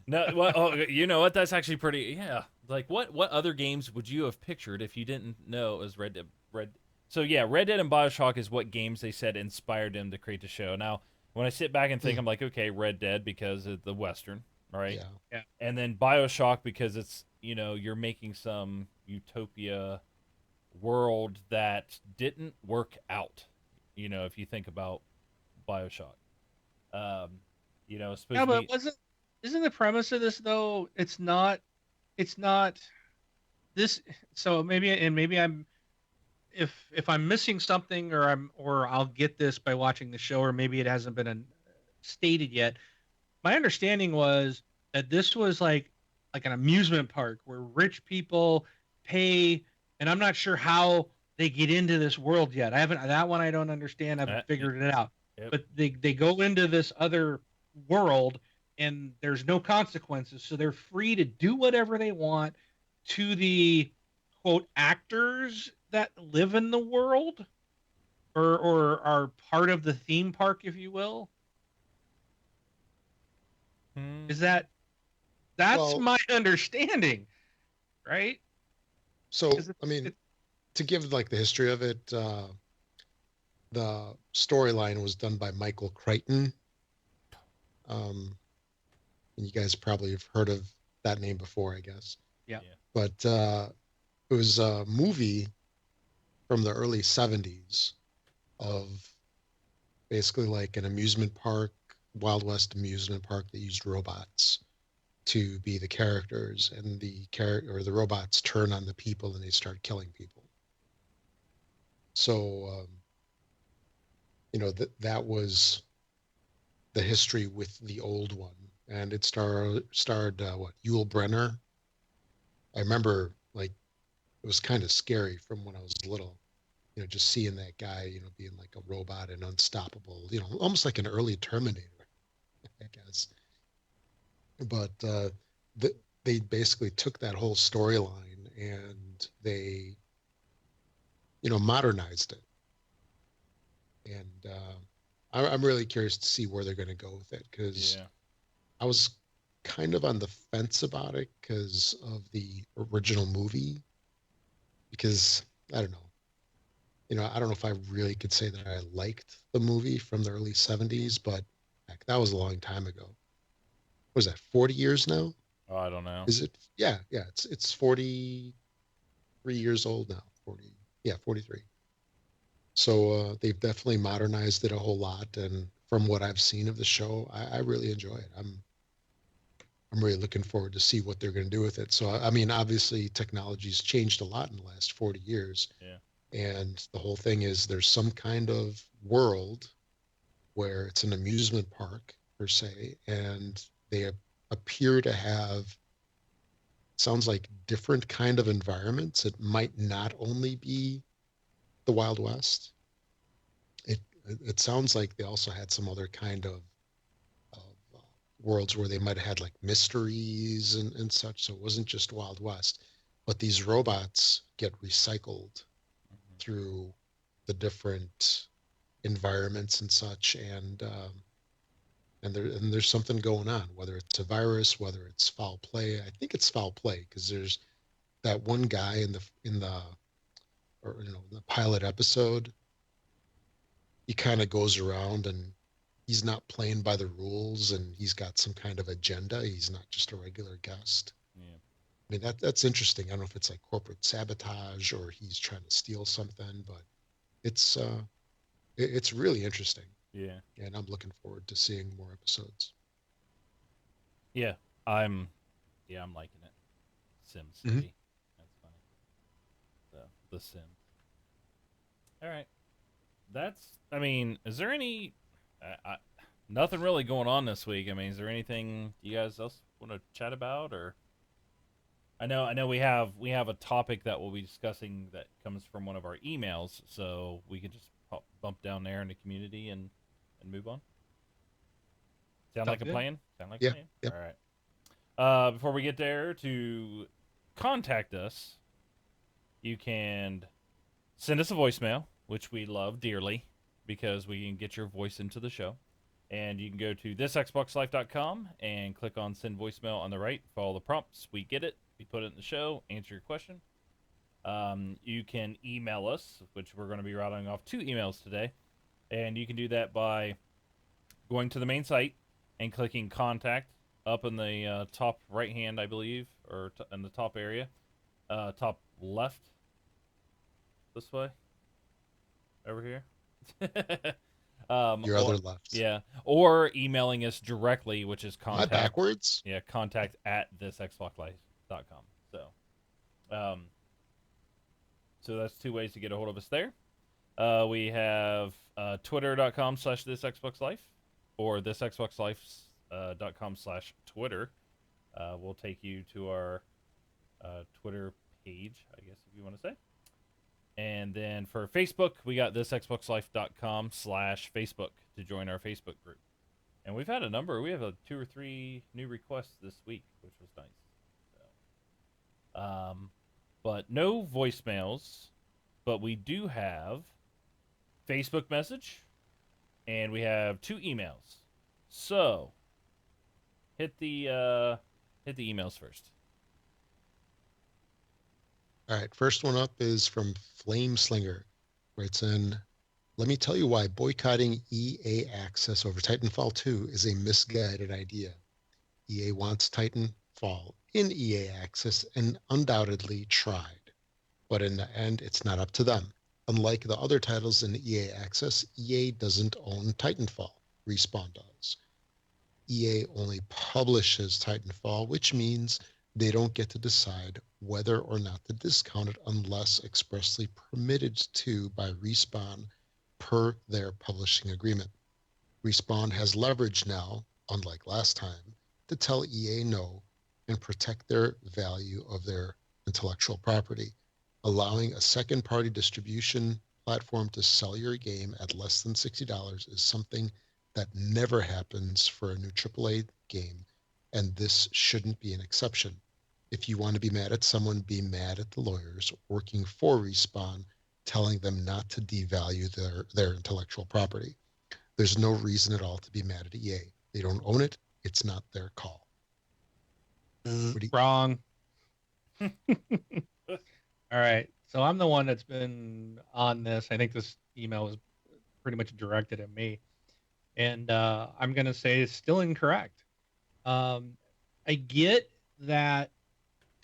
Speaker 1: No, well, you know what? That's actually pretty. Yeah, like what other games would you have pictured if you didn't know it was Red Dead? So yeah, Red Dead and BioShock is what games they said inspired them to create the show. Now, when I sit back and think, I'm like, okay, Red Dead because of the Western, right?
Speaker 3: Yeah.
Speaker 1: And then BioShock because it's, you're making some utopia world that didn't work out. If you think about BioShock,
Speaker 3: Yeah, but isn't the premise of this though? It's not this. So maybe I'm if I'm missing something, or I'll get this by watching the show, or maybe it hasn't been stated yet. My understanding was that this was like an amusement park where rich people pay, and I'm not sure how they get into this world yet. I haven't that one. I don't understand. I haven't figured it out.
Speaker 1: Yep.
Speaker 3: But they go into this other world, and there's no consequences, so they're free to do whatever they want to the quote actors that live in the world, or are part of the theme park, if you will. Is that's
Speaker 2: Well,
Speaker 3: my understanding, right?
Speaker 2: So, I mean, to give like the history of it, the storyline was done by Michael Crichton. And you guys probably have heard of that name before, I guess.
Speaker 3: Yeah.
Speaker 2: But it was a movie from the early 70s of basically like an amusement park, Wild West amusement park that used robots to be the characters, and the robots turn on the people and they start killing people. So, that was the history with the old one, and it starred Yul Brynner. I remember like it was kind of scary from when I was little, just seeing that guy, being like a robot and unstoppable, almost like an early Terminator, I guess. But they basically took that whole storyline and they, modernized it. And I'm really curious to see where they're going to go with it, because I was kind of on the fence about it because of the original movie. Because I don't know, I don't know if I really could say that I liked the movie from the early 70s, but heck, that was a long time ago. What was that, 40 years now?
Speaker 1: Oh, I don't know.
Speaker 2: Is it? Yeah, it's 43 years old now. 43. So they've definitely modernized it a whole lot, and from what I've seen of the show, I really enjoy it. I'm really looking forward to see what they're going to do with it. So I mean, obviously, technology's changed a lot in the last 40 years.
Speaker 1: Yeah.
Speaker 2: And the whole thing is there's some kind of world where it's an amusement park per se, and they appear to have, sounds like, different kind of environments. It might not only be the Wild West. It sounds like they also had some other kind of worlds where they might have had like mysteries and such. So it wasn't just Wild West, but these robots get recycled through the different environments and such, and there's something going on, whether it's a virus, whether it's foul play. I think it's foul play, because there's that one guy in the pilot episode. He kind of goes around and he's not playing by the rules, and he's got some kind of agenda. He's not just a regular guest.
Speaker 1: Yeah.
Speaker 2: I mean, that's interesting. I don't know if it's like corporate sabotage or he's trying to steal something, but it's really interesting.
Speaker 1: Yeah.
Speaker 2: And I'm looking forward to seeing more episodes.
Speaker 1: Yeah, I'm liking it. Sim City.
Speaker 2: Mhm.
Speaker 1: That's funny. The Sim. All right. I mean, is there any nothing really going on this week? I mean, is there anything you guys else want to chat about? Or I know we have a topic that we'll be discussing that comes from one of our emails, so we can just bump down there in the community and move on. Sound like a plan? Sound like a plan?
Speaker 2: Yep.
Speaker 1: All right. Before we get there, to contact us, you can send us a voicemail, which we love dearly because we can get your voice into the show. And you can go to thisxboxlife.com and click on send voicemail on the right. Follow the prompts. We get it. We put it in the show. Answer your question. You can email us, which we're going to be routing off 2 emails today. And you can do that by going to the main site and clicking contact up in the top right hand, I believe, or in the top area. Top left. This way. Over here.
Speaker 2: Your other left.
Speaker 1: Yeah. Or emailing us directly, which is contact.
Speaker 2: Am I backwards?
Speaker 1: Yeah, contact at thisxboxlife.com. So, So that's two ways to get a hold of us there. We have twitter.com/thisxboxlife or thisxboxlife.com/Twitter. We'll take you to our Twitter page, I guess, if you want to say. And then for Facebook, we got thisxboxlife.com/Facebook to join our Facebook group. And we've had a number. We have 2 or 3 new requests this week, which was nice. So, but no voicemails. But we do have Facebook message, and we have 2 emails. So hit the emails first.
Speaker 2: All right, first one up is from Flame Slinger, writes in, let me tell you why boycotting EA access over Titanfall 2 is a misguided idea. EA wants Titanfall in EA access and undoubtedly tried, but in the end, it's not up to them. Unlike the other titles in EA access, EA doesn't own Titanfall. Respawn does. EA only publishes Titanfall, which means they don't get to decide whether or not to discount it unless expressly permitted to by Respawn per their publishing agreement. Respawn has leverage now, unlike last time, to tell EA no and protect their value of their intellectual property. Allowing a second-party distribution platform to sell your game at less than $60 is something that never happens for a new AAA game, and this shouldn't be an exception. If you want to be mad at someone, be mad at the lawyers working for Respawn, telling them not to devalue their intellectual property. There's no reason at all to be mad at EA. They don't own it. It's not their call.
Speaker 3: Wrong. All right. So I'm the one that's been on this. I think this email was pretty much directed at me. And I'm going to say it's still incorrect. I get that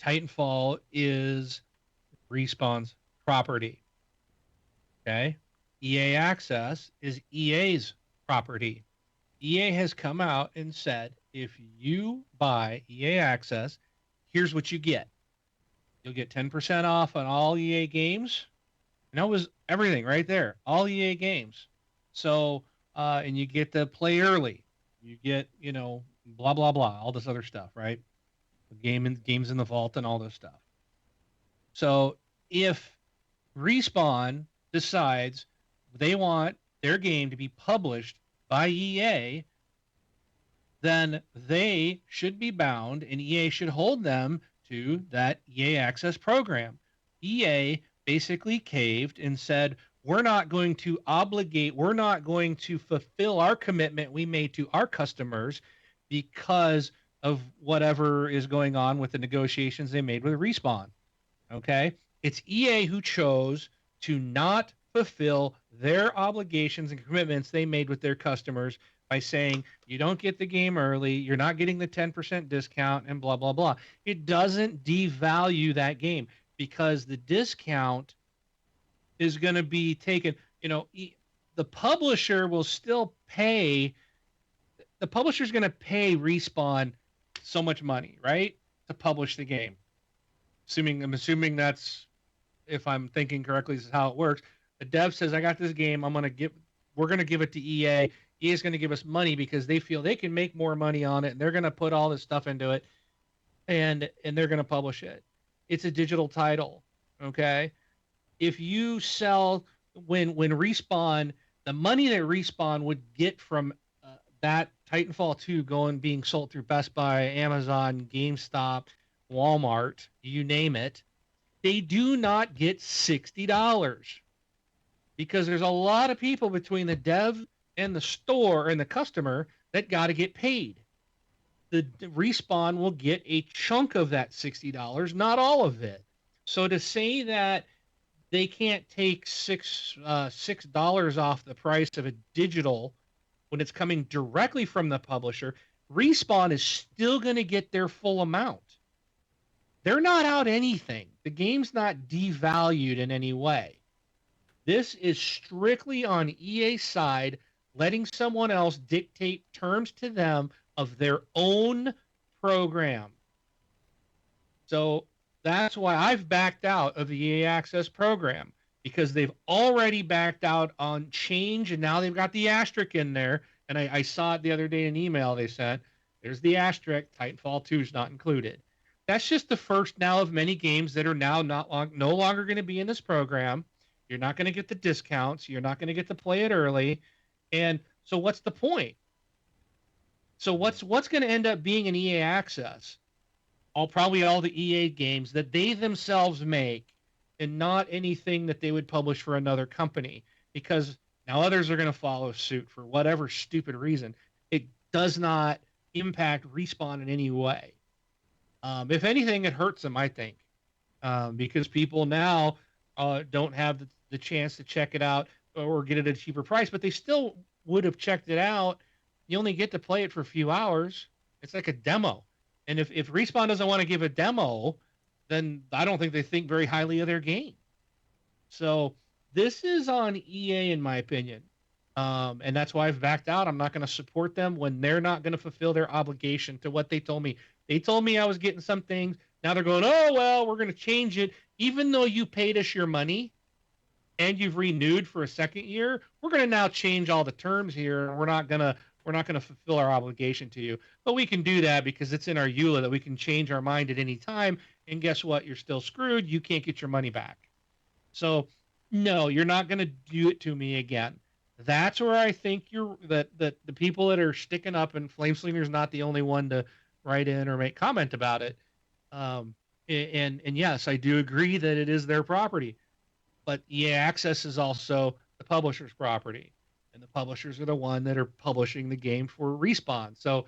Speaker 3: Titanfall is Respawn's property. Okay? EA Access is EA's property. EA has come out and said, if you buy EA Access, here's what you get. You'll get 10% off on all EA games. And that was everything right there. All EA games. So, and you get to play early. You get, blah, blah, blah, all this other stuff, right? Games in the vault and all this stuff. So if Respawn decides they want their game to be published by EA, then they should be bound and EA should hold them to that EA Access program. EA basically caved and said, we're not going to fulfill our commitment we made to our customers because of whatever is going on with the negotiations they made with Respawn. Okay? It's EA who chose to not fulfill their obligations and commitments they made with their customers by saying, you don't get the game early, you're not getting the 10% discount, and blah, blah, blah. It doesn't devalue that game because the discount is going to be taken. The publisher will still pay. The publisher's going to pay Respawn so much money, right, to publish the game. I'm assuming that's, if I'm thinking correctly, this is how it works. The dev says, I got this game. We're going to give it to EA. EA is going to give us money because they feel they can make more money on it, and they're going to put all this stuff into it, and they're going to publish it. It's a digital title, okay? If you sell, when Respawn, the money that Respawn would get from that Titanfall 2 being sold through Best Buy, Amazon, GameStop, Walmart, you name it, they do not get $60 because there's a lot of people between the dev and the store and the customer that got to get paid. The Respawn will get a chunk of that $60, not all of it. So to say that they can't take $6 off the price of a digital when it's coming directly from the publisher, Respawn is still going to get their full amount. They're not out anything. The game's not devalued in any way. This is strictly on EA's side, letting someone else dictate terms to them of their own program. So That's why I've backed out of the EA Access program, because they've already backed out on change, and now they've got the asterisk in there. And I saw it the other day in an email they sent. There's the asterisk. Titanfall 2 is not included. That's just the first now of many games that are now no longer going to be in this program. You're not going to get the discounts. You're not going to get to play it early. And so what's the point? So what's going to end up being an EA Access? Probably all the EA games that they themselves make, and not anything that they would publish for another company, because now others are going to follow suit for whatever stupid reason. It does not impact Respawn in any way. If anything, it hurts them, I think, because people now don't have the chance to check it out or get it at a cheaper price, but they still would have checked it out. You only get to play it for a few hours. It's like a demo. And if Respawn doesn't want to give a demo, then I don't think they think very highly of their game. So this is on EA, in my opinion. And that's why I've backed out. I'm not going to support them when they're not going to fulfill their obligation to what they told me. They told me I was getting some things. Now they're going, oh, well, we're going to change it. Even though you paid us your money and you've renewed for a second year, we're going to now change all the terms here. And we're not going to fulfill our obligation to you. But we can do that because it's in our EULA that we can change our mind at any time. And guess what? You're still screwed. You can't get your money back. So, no, you're not going to do it to me again. That's where I think that the people that are sticking up, and Flameslinger's not the only one to write in or make comment about it. And yes, I do agree that it is their property. But EA Access is also the publisher's property. And the publishers are the one that are publishing the game for Respawn. So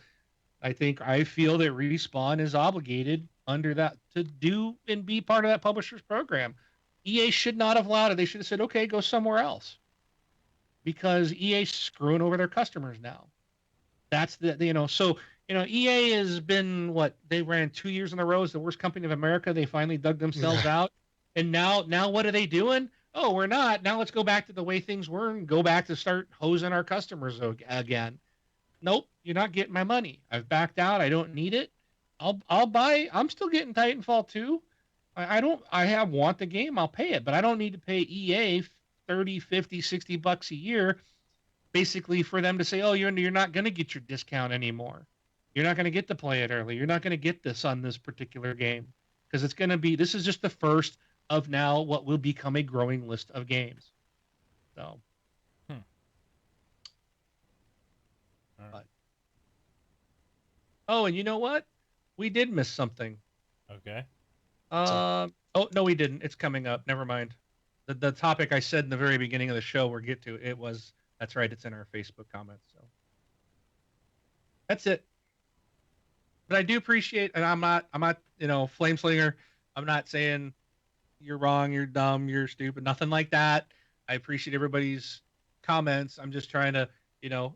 Speaker 3: I feel that Respawn is obligated under that to do and be part of that publisher's program. EA should not have allowed it. They should have said, okay, go somewhere else. Because EA's screwing over their customers now. That's EA has been they ran 2 years in a row as the worst company of America. They finally dug themselves out. And now what are they doing? Oh, we're not. Now let's go back to the way things were and go back to start hosing our customers again. Nope, you're not getting my money. I've backed out. I don't need it. I'll buy. I'm still getting Titanfall 2. I want the game. I'll pay it, but I don't need to pay EA 30, 50, 60 bucks a year, basically for them to say, oh, you're not going to get your discount anymore. You're not going to get to play it early. You're not going to get this on this particular game because this is just the first of now what will become a growing list of games. So. But, oh, and you know what? We did miss something.
Speaker 1: Okay.
Speaker 3: Oh, no, we didn't. It's coming up. Never mind. The topic I said in the very beginning of the show we'll get to, that's right, it's in our Facebook comments. So that's it. But I do appreciate, and I'm not, Flameslinger. I'm not saying you're wrong, you're dumb, you're stupid, nothing like that. I appreciate everybody's comments. I'm just trying to,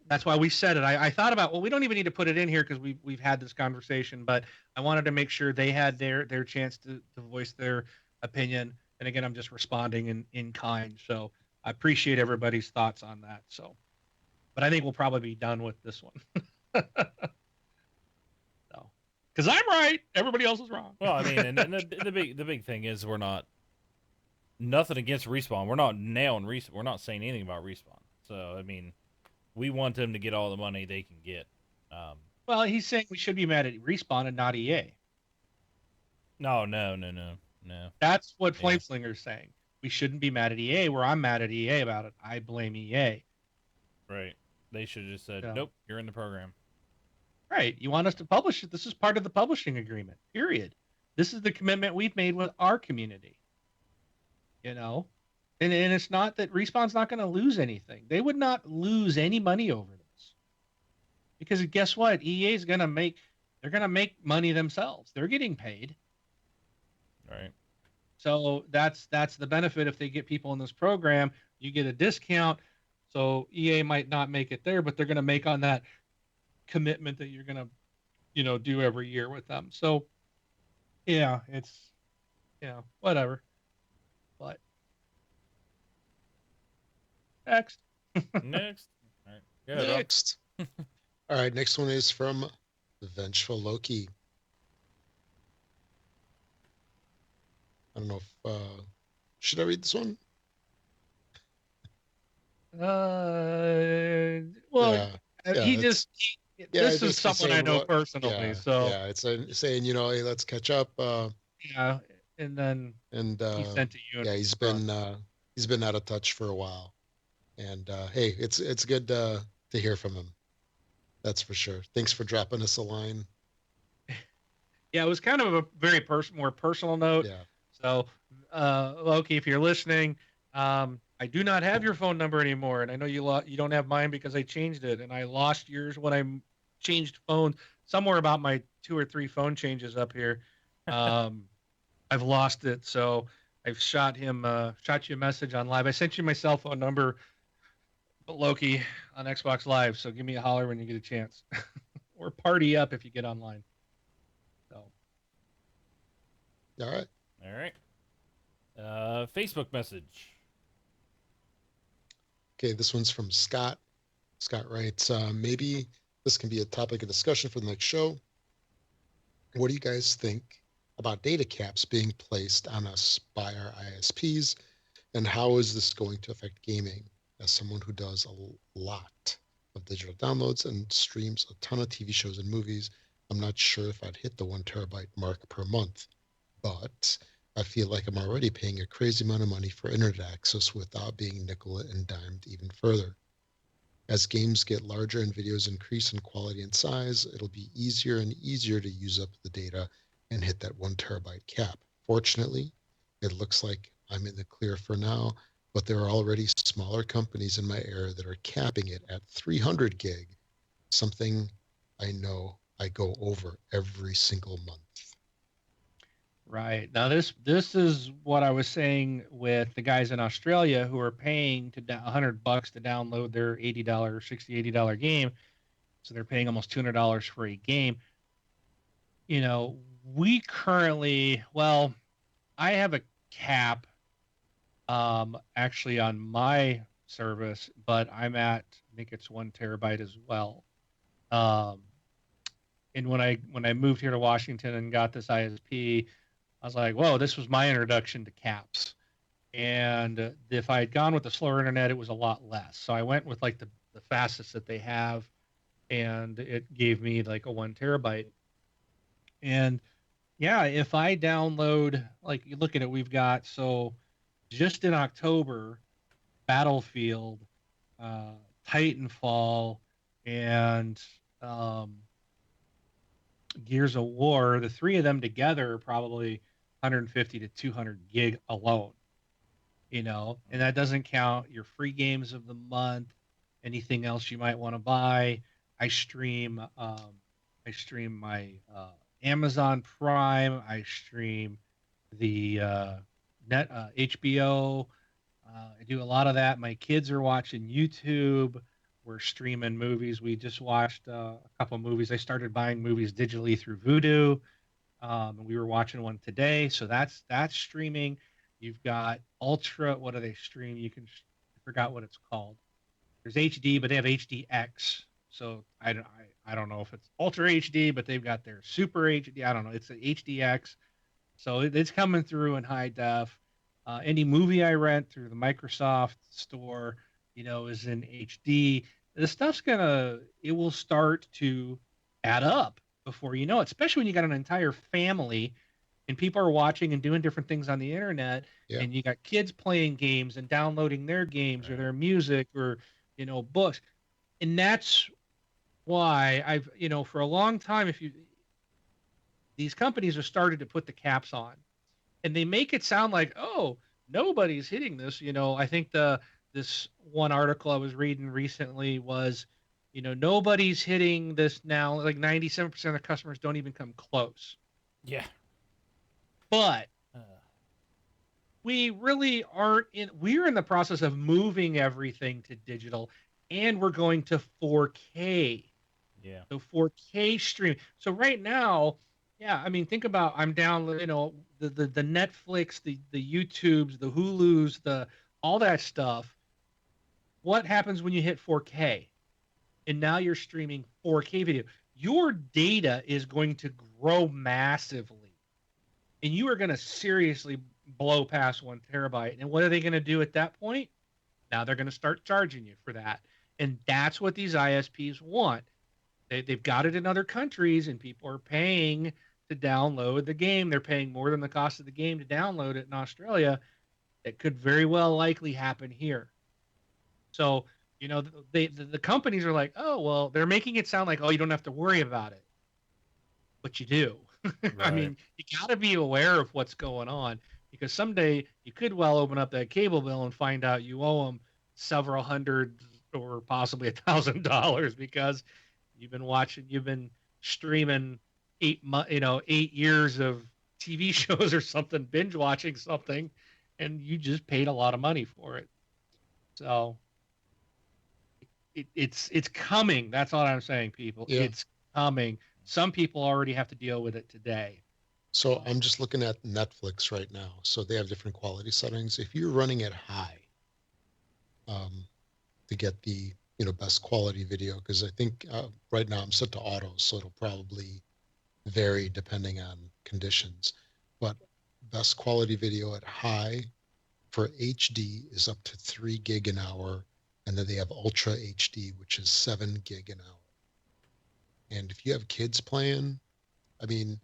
Speaker 3: that's why we said it. I thought about, well, we don't even need to put it in here because we've had this conversation, but I wanted to make sure they had their chance to voice their opinion. And again, I'm just responding in kind. So I appreciate everybody's thoughts on that. So, but I think we'll probably be done with this one. So, because I'm right, everybody else is wrong.
Speaker 1: Well, I mean, and the big thing is we're not nothing against Respawn. We're not nailing Respawn. We're not saying anything about Respawn. So I mean, we want them to get all the money they can get.
Speaker 3: Well, he's saying we should be mad at Respawn and not EA.
Speaker 1: No.
Speaker 3: That's what Flameslinger's saying. We shouldn't be mad at EA, where I'm mad at EA about it. I blame EA.
Speaker 1: Right. They should have just said, nope, you're in the program.
Speaker 3: Right. You want us to publish it? This is part of the publishing agreement, period. This is the commitment we've made with our community. And it's not that Respawn's not going to lose anything. They would not lose any money over this. Because guess what? EA is going to make money themselves. They're getting paid.
Speaker 1: Right.
Speaker 3: So that's the benefit. If they get people in this program, you get a discount. So EA might not make it there, but they're going to make on that commitment that you're going to, do every year with them. So yeah, it's, whatever. But next.
Speaker 1: Next. All right. Yeah,
Speaker 2: next. All right. Next one is from Vengeful Loki. I don't know if should I read this one?
Speaker 3: Well,
Speaker 2: Yeah,
Speaker 3: he
Speaker 2: it's
Speaker 3: just
Speaker 2: yeah,
Speaker 3: this is
Speaker 2: basically
Speaker 3: someone I
Speaker 2: saying
Speaker 3: know
Speaker 2: what?
Speaker 3: personally,
Speaker 2: Yeah,
Speaker 3: so
Speaker 2: yeah, it's saying hey, let's catch up.
Speaker 3: yeah. And then
Speaker 2: And
Speaker 3: he sent to you in
Speaker 2: yeah,
Speaker 3: front.
Speaker 2: he's been out of touch for a while. And hey, it's good to hear from him. That's for sure. Thanks for dropping us a line.
Speaker 3: Yeah, it was kind of a very more personal note.
Speaker 2: Yeah.
Speaker 3: So, Loki, if you're listening, I do not have your phone number anymore, and I know you don't have mine because I changed it, and I lost yours when I changed phone. Somewhere about my 2 or 3 phone changes up here, I've lost it. So I've shot you a message on live. I sent you my cell phone number, Loki, on Xbox Live. So give me a holler when you get a chance, or party up if you get online. So.
Speaker 2: All right.
Speaker 1: All right. Facebook message.
Speaker 2: Okay, this one's from Scott. Scott writes, maybe this can be a topic of discussion for the next show. What do you guys think about data caps being placed on us by our ISPs, and how is this going to affect gaming? As someone who does a lot of digital downloads and streams a ton of TV shows and movies, I'm not sure if I'd hit the 1 terabyte mark per month, but I feel like I'm already paying a crazy amount of money for internet access without being nickel and dimed even further. As games get larger and videos increase in quality and size, it'll be easier and easier to use up the data and hit that 1 terabyte cap. Fortunately, it looks like I'm in the clear for now, but there are already smaller companies in my area that are capping it at 300 gig, something I know I go over every single month.
Speaker 3: Right. Now this is what I was saying with the guys in Australia who are paying to $100 to download their $80, $60, $80 game. So they're paying almost $200 for a game. You know, we currently, well, I have a cap actually on my service, but I'm at, I think it's 1 terabyte as well. And when I moved here to Washington and got this ISP, I was like, whoa, this was my introduction to caps. And if I had gone with the slower internet, it was a lot less. So I went with like the fastest that they have, and it gave me like a 1 terabyte. And yeah, if I download, like you look at it, we've got, so just in October, Battlefield, uh, Titanfall, and Gears of War, the 3 of them together are probably 150 to 200 gig alone. And that doesn't count your free games of the month, anything else you might want to buy. I stream my Amazon Prime. I stream the net HBO. I do a lot of that. My kids are watching YouTube. We're streaming movies. We just watched a couple movies. I started buying movies digitally through Vudu. And we were watching one today. So that's streaming. You've got Ultra. What do they stream? I forgot what it's called. There's HD, but they have HDX. So I don't know if it's Ultra HD, but they've got their Super HD. I don't know. It's an HDX. So it's coming through in high def. Any movie I rent through the Microsoft store, is in HD. This stuff's it will start to add up before you know it, especially when you got an entire family and people are watching and doing different things on the internet, and you got kids playing games and downloading their games or their music or, books. And that's why I've, for a long time, these companies have started to put the caps on, and they make it sound like, oh, nobody's hitting this. I think this one article I was reading recently was, nobody's hitting this now. Like 97% of customers don't even come close.
Speaker 1: Yeah.
Speaker 3: But we really aren't we're in the process of moving everything to digital, and we're going to 4K.
Speaker 1: Yeah.
Speaker 3: So 4K stream. So right now, yeah, I mean, think about, I'm down, the Netflix, the YouTubes, the Hulus, all that stuff. What happens when you hit 4K? And now you're streaming 4K video. Your data is going to grow massively. and you are going to seriously blow past 1 terabyte. And what are they going to do at that point? Now they're going to start charging you for that. And that's what these ISPs want. They've got it in other countries, and people are paying to download the game. They're paying more than the cost of the game to download it in Australia. It could very well likely happen here. So, the companies are like, oh, well, they're making it sound like, oh, you don't have to worry about it. But you do. Right. I mean, you got to be aware of what's going on, because someday you could well open up that cable bill and find out you owe them several hundred or possibly $1,000 because you've been streaming 8 years of TV shows or something, binge watching something, and you just paid a lot of money for it. So it's coming. That's all I'm saying, people. Yeah. It's coming. Some people already have to deal with it today.
Speaker 2: So I'm just looking at Netflix right now. So they have different quality settings. If you're running it high, to get the best quality video, because I think right now I'm set to auto, so it'll probably vary depending on conditions. But best quality video at high for HD is up to 3 gig an hour, and then they have Ultra HD, which is 7 gig an hour. And if you have kids playing, I mean,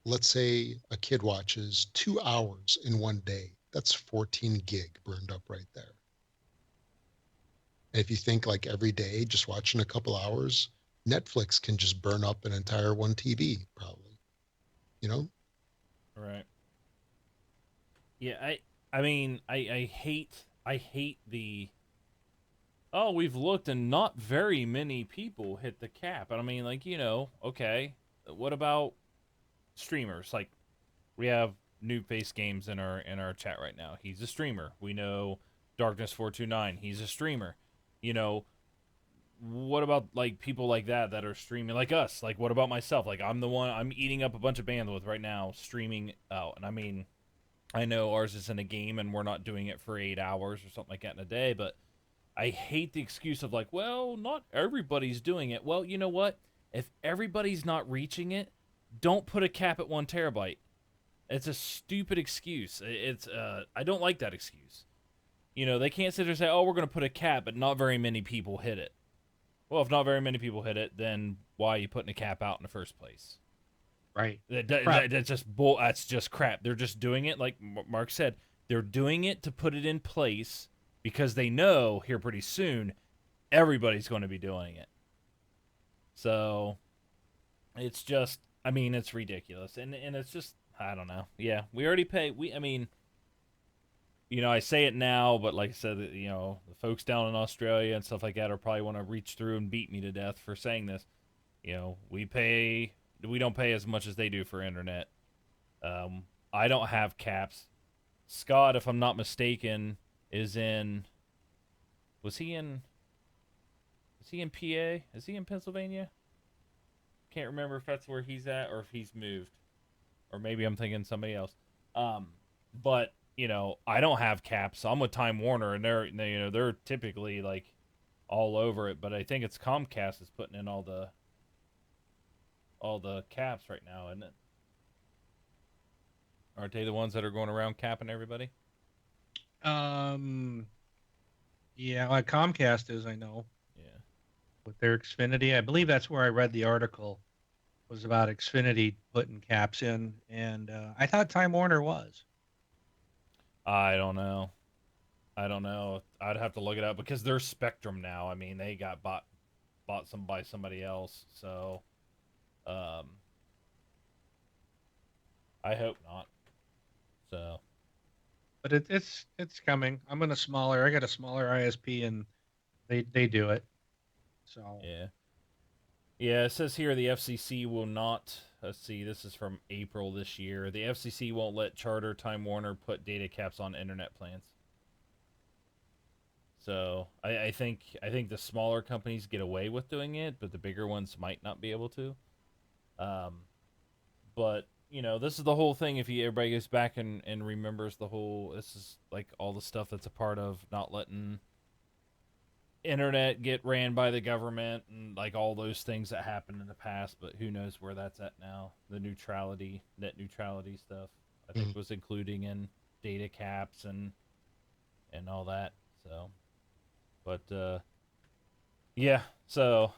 Speaker 2: let's say a kid watches 2 hours in one day, that's 14 gig burned up right there. And if you think like every day, just watching a couple hours, Netflix can just burn up an entire 1 TV, probably.
Speaker 1: Right. Yeah, I mean, I hate the, oh, we've looked and not very many people hit the cap. And I mean, like, okay, what about streamers? Like, we have New Face Games in our chat right now. He's a streamer. We know Darkness429. He's a streamer. What about like people like that are streaming, like us? Like, what about myself? Like, I'm eating up a bunch of bandwidth right now streaming out. And I mean, I know ours is in a game and we're not doing it for 8 hours or something like that in a day, but I hate the excuse of like, well, not everybody's doing it. Well, you know what? If everybody's not reaching it, don't put a cap at 1 terabyte. It's a stupid excuse. I don't like that excuse. They can't sit there and say, oh, we're going to put a cap, but not very many people hit it. Well, if not very many people hit it, then why are you putting a cap out in the first place?
Speaker 3: Right.
Speaker 1: That's just crap. They're just doing it, like Mark said. They're doing it to put it in place because they know here pretty soon everybody's going to be doing it. So it's just, I mean, it's ridiculous. And it's just, I don't know. Yeah, we already pay. I say it now, but like I said, the folks down in Australia and stuff like that are probably want to reach through and beat me to death for saying this. We don't pay as much as they do for internet. I don't have caps. Scott, if I'm not mistaken, was he in PA? Is he in Pennsylvania? Can't remember if that's where he's at or if he's moved. Or maybe I'm thinking somebody else. But I don't have caps. So I'm with Time Warner, and they're typically like all over it. But I think it's Comcast is putting in all the caps right now, isn't it? Aren't they the ones that are going around capping everybody?
Speaker 3: Yeah, like Comcast is, I know.
Speaker 1: Yeah.
Speaker 3: With their Xfinity, I believe that's where I read the article. Was about Xfinity putting caps in, and I thought Time Warner was.
Speaker 1: I don't know. I'd have to look it up because they're Spectrum now. I mean, they got bought by somebody else. So, I hope not. So,
Speaker 3: but it's coming. I got a smaller ISP, and they do it. So
Speaker 1: yeah. It says here the FCC will not. Let's see, this is from April this year. The FCC won't let Charter, Time Warner put data caps on internet plans. So I think the smaller companies get away with doing it, but the bigger ones might not be able to. But this is the whole thing. If everybody goes back and remembers this is like all the stuff that's a part of not letting internet get ran by the government and like all those things that happened in the past, but who knows where that's at now. The net neutrality stuff, I think was including in data caps and all that. So, but yeah, so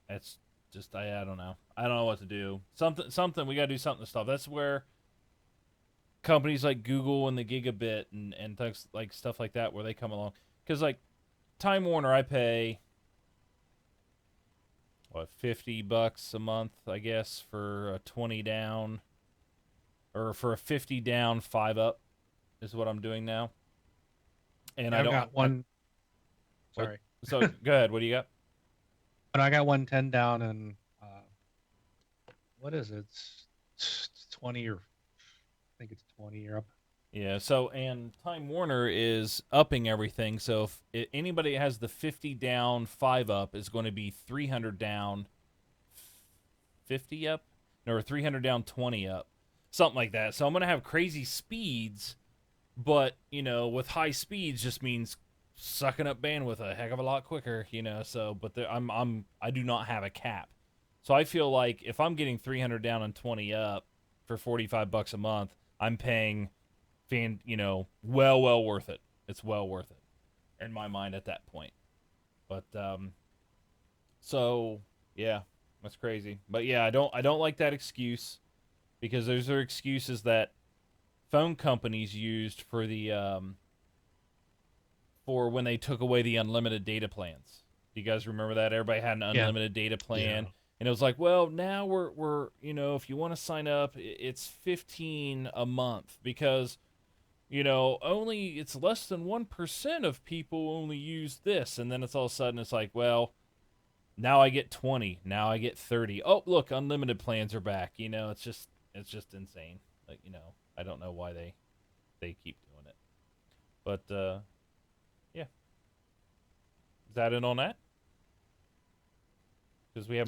Speaker 1: it's just I don't know. I don't know what to do. Something we got to do something to stop. That's where companies like Google and the Gigabit and things like stuff like that where they come along, because like Time Warner, I pay what $50 a month, I guess, for a 20 down, or for a 50 down 5 up is what I'm doing now. And
Speaker 3: I've got one. Sorry.
Speaker 1: So go ahead. What do you got?
Speaker 3: But I got 110 down, and what is it? It's 20, or I think it's 20 or up.
Speaker 1: Yeah. So, and Time Warner is upping everything. So if anybody has the 50 down 5 up, is going to be 300 down 50 up, or 300 down 20 up, something like that. So I'm going to have crazy speeds, but with high speeds just means sucking up bandwidth a heck of a lot quicker. So but I do not have a cap, so I feel like if I'm getting 300 down and 20 up for $45 a month, I'm paying well worth it. It's well worth it in my mind at that point. But so yeah, that's crazy. But yeah, I don't like that excuse, because those are excuses that phone companies used for the for when they took away the unlimited data plans. Do you guys remember that? Everybody had an unlimited data plan. Yeah. And it was like, well, now we're if you want to sign up, it's $15 a month, because only it's less than 1% of people only use this. And then it's all of a sudden it's like, well, now I get 20, now I get 30. Oh, look, unlimited plans are back. It's just insane. Like, I don't know why they keep doing it. But yeah. Is that it on that? Because we have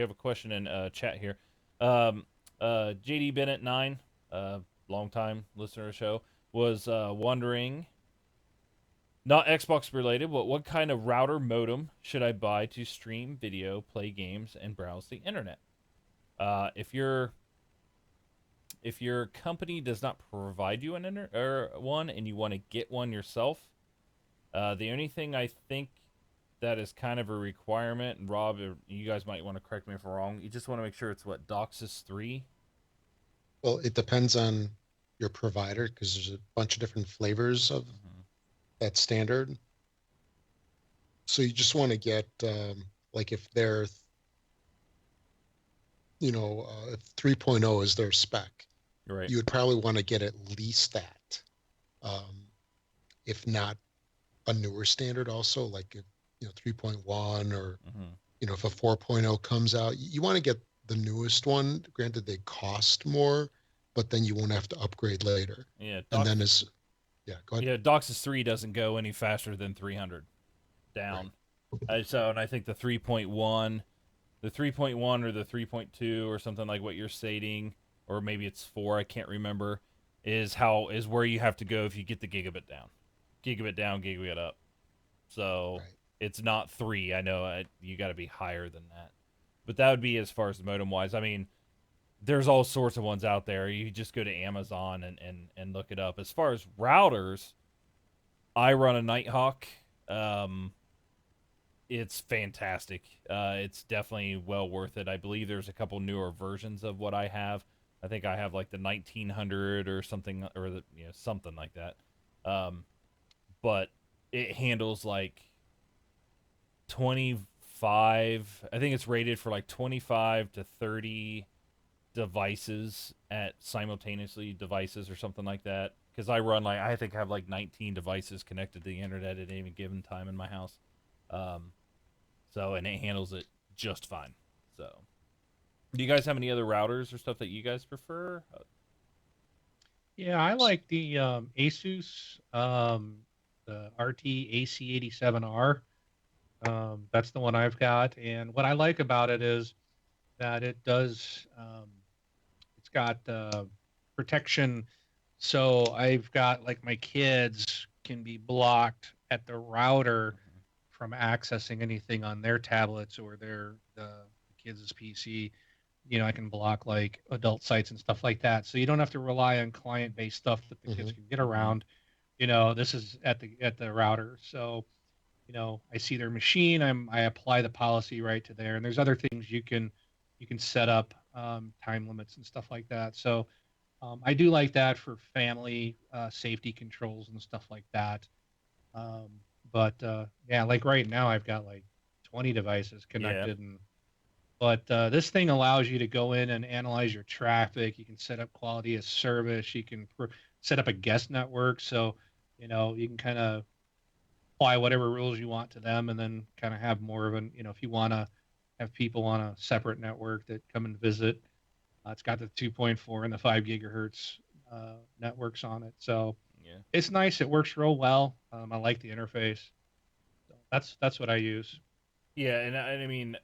Speaker 1: a question in chat here. JD Bennett 9, longtime listener of the show, was wondering, not Xbox related, but what kind of router modem should I buy to stream video, play games, and browse the internet? If your company does not provide you one and you want to get one yourself, the only thing I think that is kind of a requirement, and Rob, you guys might want to correct me if I'm wrong, you just want to make sure it's what, DOCSIS 3?
Speaker 2: Well, it depends on your provider, because there's a bunch of different flavors of that standard. So you just want to get, like if they're, if 3.0 is their spec,
Speaker 1: right,
Speaker 2: you would probably want to get at least that. If not a newer standard also, like 3.1, or if a 4.0 comes out, you want to get the newest one. Granted, they cost more, but then you won't have to upgrade later.
Speaker 1: Yeah,
Speaker 2: and then go ahead.
Speaker 1: Yeah, DOCSIS 3 doesn't go any faster than 300 down. Right. And I think the 3.1, or the 3.2, or something like what you're stating, or maybe it's 4, I can't remember, is where you have to go if you get the gigabit down, gigabit up. So It's not 3. I know you got to be higher than that, but that would be as far as the modem wise. I mean, there's all sorts of ones out there. You just go to Amazon and look it up. As far as routers, I run a Nighthawk. It's fantastic. It's definitely well worth it. I believe there's a couple newer versions of what I have. I think I have like the 1900 or something, or something like that. But it handles like 25. I think it's rated for like 25 to 30 devices simultaneously or something like that, because I run I think I have like 19 devices connected to the internet at any given time in my house, and it handles it just fine. So do you guys have any other routers or stuff that you guys prefer?
Speaker 3: Yeah, I like the Asus, the RT AC87R. That's the one I've got, and what I like about it is that it does it's got protection. So I've got, like, my kids can be blocked at the router from accessing anything on their tablets or the kids' PC. I can block like adult sites and stuff like that. So you don't have to rely on client-based stuff that the kids can get around. This is at the router. So, I see their machine. I apply the policy right to there, and there's other things you can set up, time limits and stuff like that. So I do like that for family safety controls and stuff like that. But yeah, like right now I've got like 20 devices connected, but this thing allows you to go in and analyze your traffic. You can set up quality of service. You can set up a guest network, so you can kind of apply whatever rules you want to them, and then kind of have more of an if you want to have people on a separate network that come and visit. It's got the 2.4 and the 5 gigahertz networks on it, so it's nice. It works real well. I like the interface. So that's what I use.
Speaker 1: Yeah, and I mean,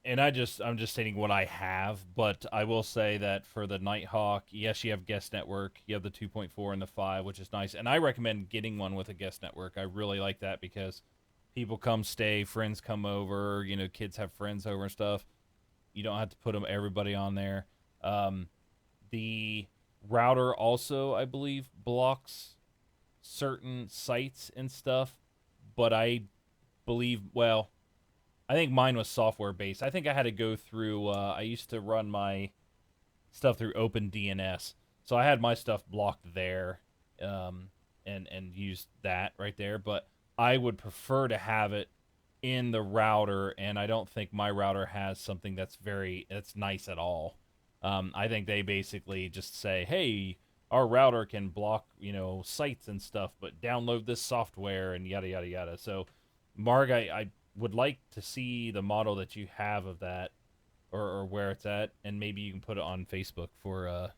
Speaker 1: I'm just stating what I have, but I will say that for the Nighthawk, yes, you have guest network, you have the 2.4 and the 5, which is nice, and I recommend getting one with a guest network. I really like that because people come stay, friends come over, kids have friends over and stuff. You don't have to put everybody on there. The router also, I believe, blocks certain sites and stuff, but I believe, I think mine was software based. I think I had to go through, I used to run my stuff through OpenDNS, so I had my stuff blocked there, and used that right there, but I would prefer to have it in the router, and I don't think my router has something that's nice at all. I think they basically just say, hey, our router can block, sites and stuff, but download this software and yada, yada, yada. So, Marg, I would like to see the model that you have of that, or where it's at, and maybe you can put it on Facebook for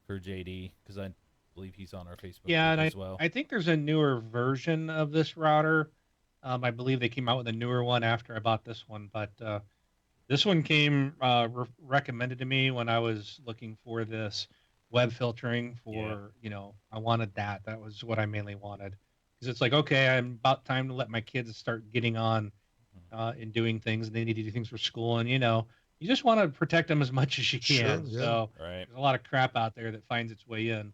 Speaker 1: JD, because I believe he's on our Facebook group as well.
Speaker 3: I think there's a newer version of this router. I believe they came out with a newer one after I bought this one, but this one came recommended to me when I was looking for this web filtering for, I wanted that. That was what I mainly wanted. Because it's like, okay, I'm about time to let my kids start getting on and doing things, and they need to do things for school. And, you just want to protect them as much as you can.
Speaker 2: Sure, yeah.
Speaker 3: So there's a lot of crap out there that finds its way in.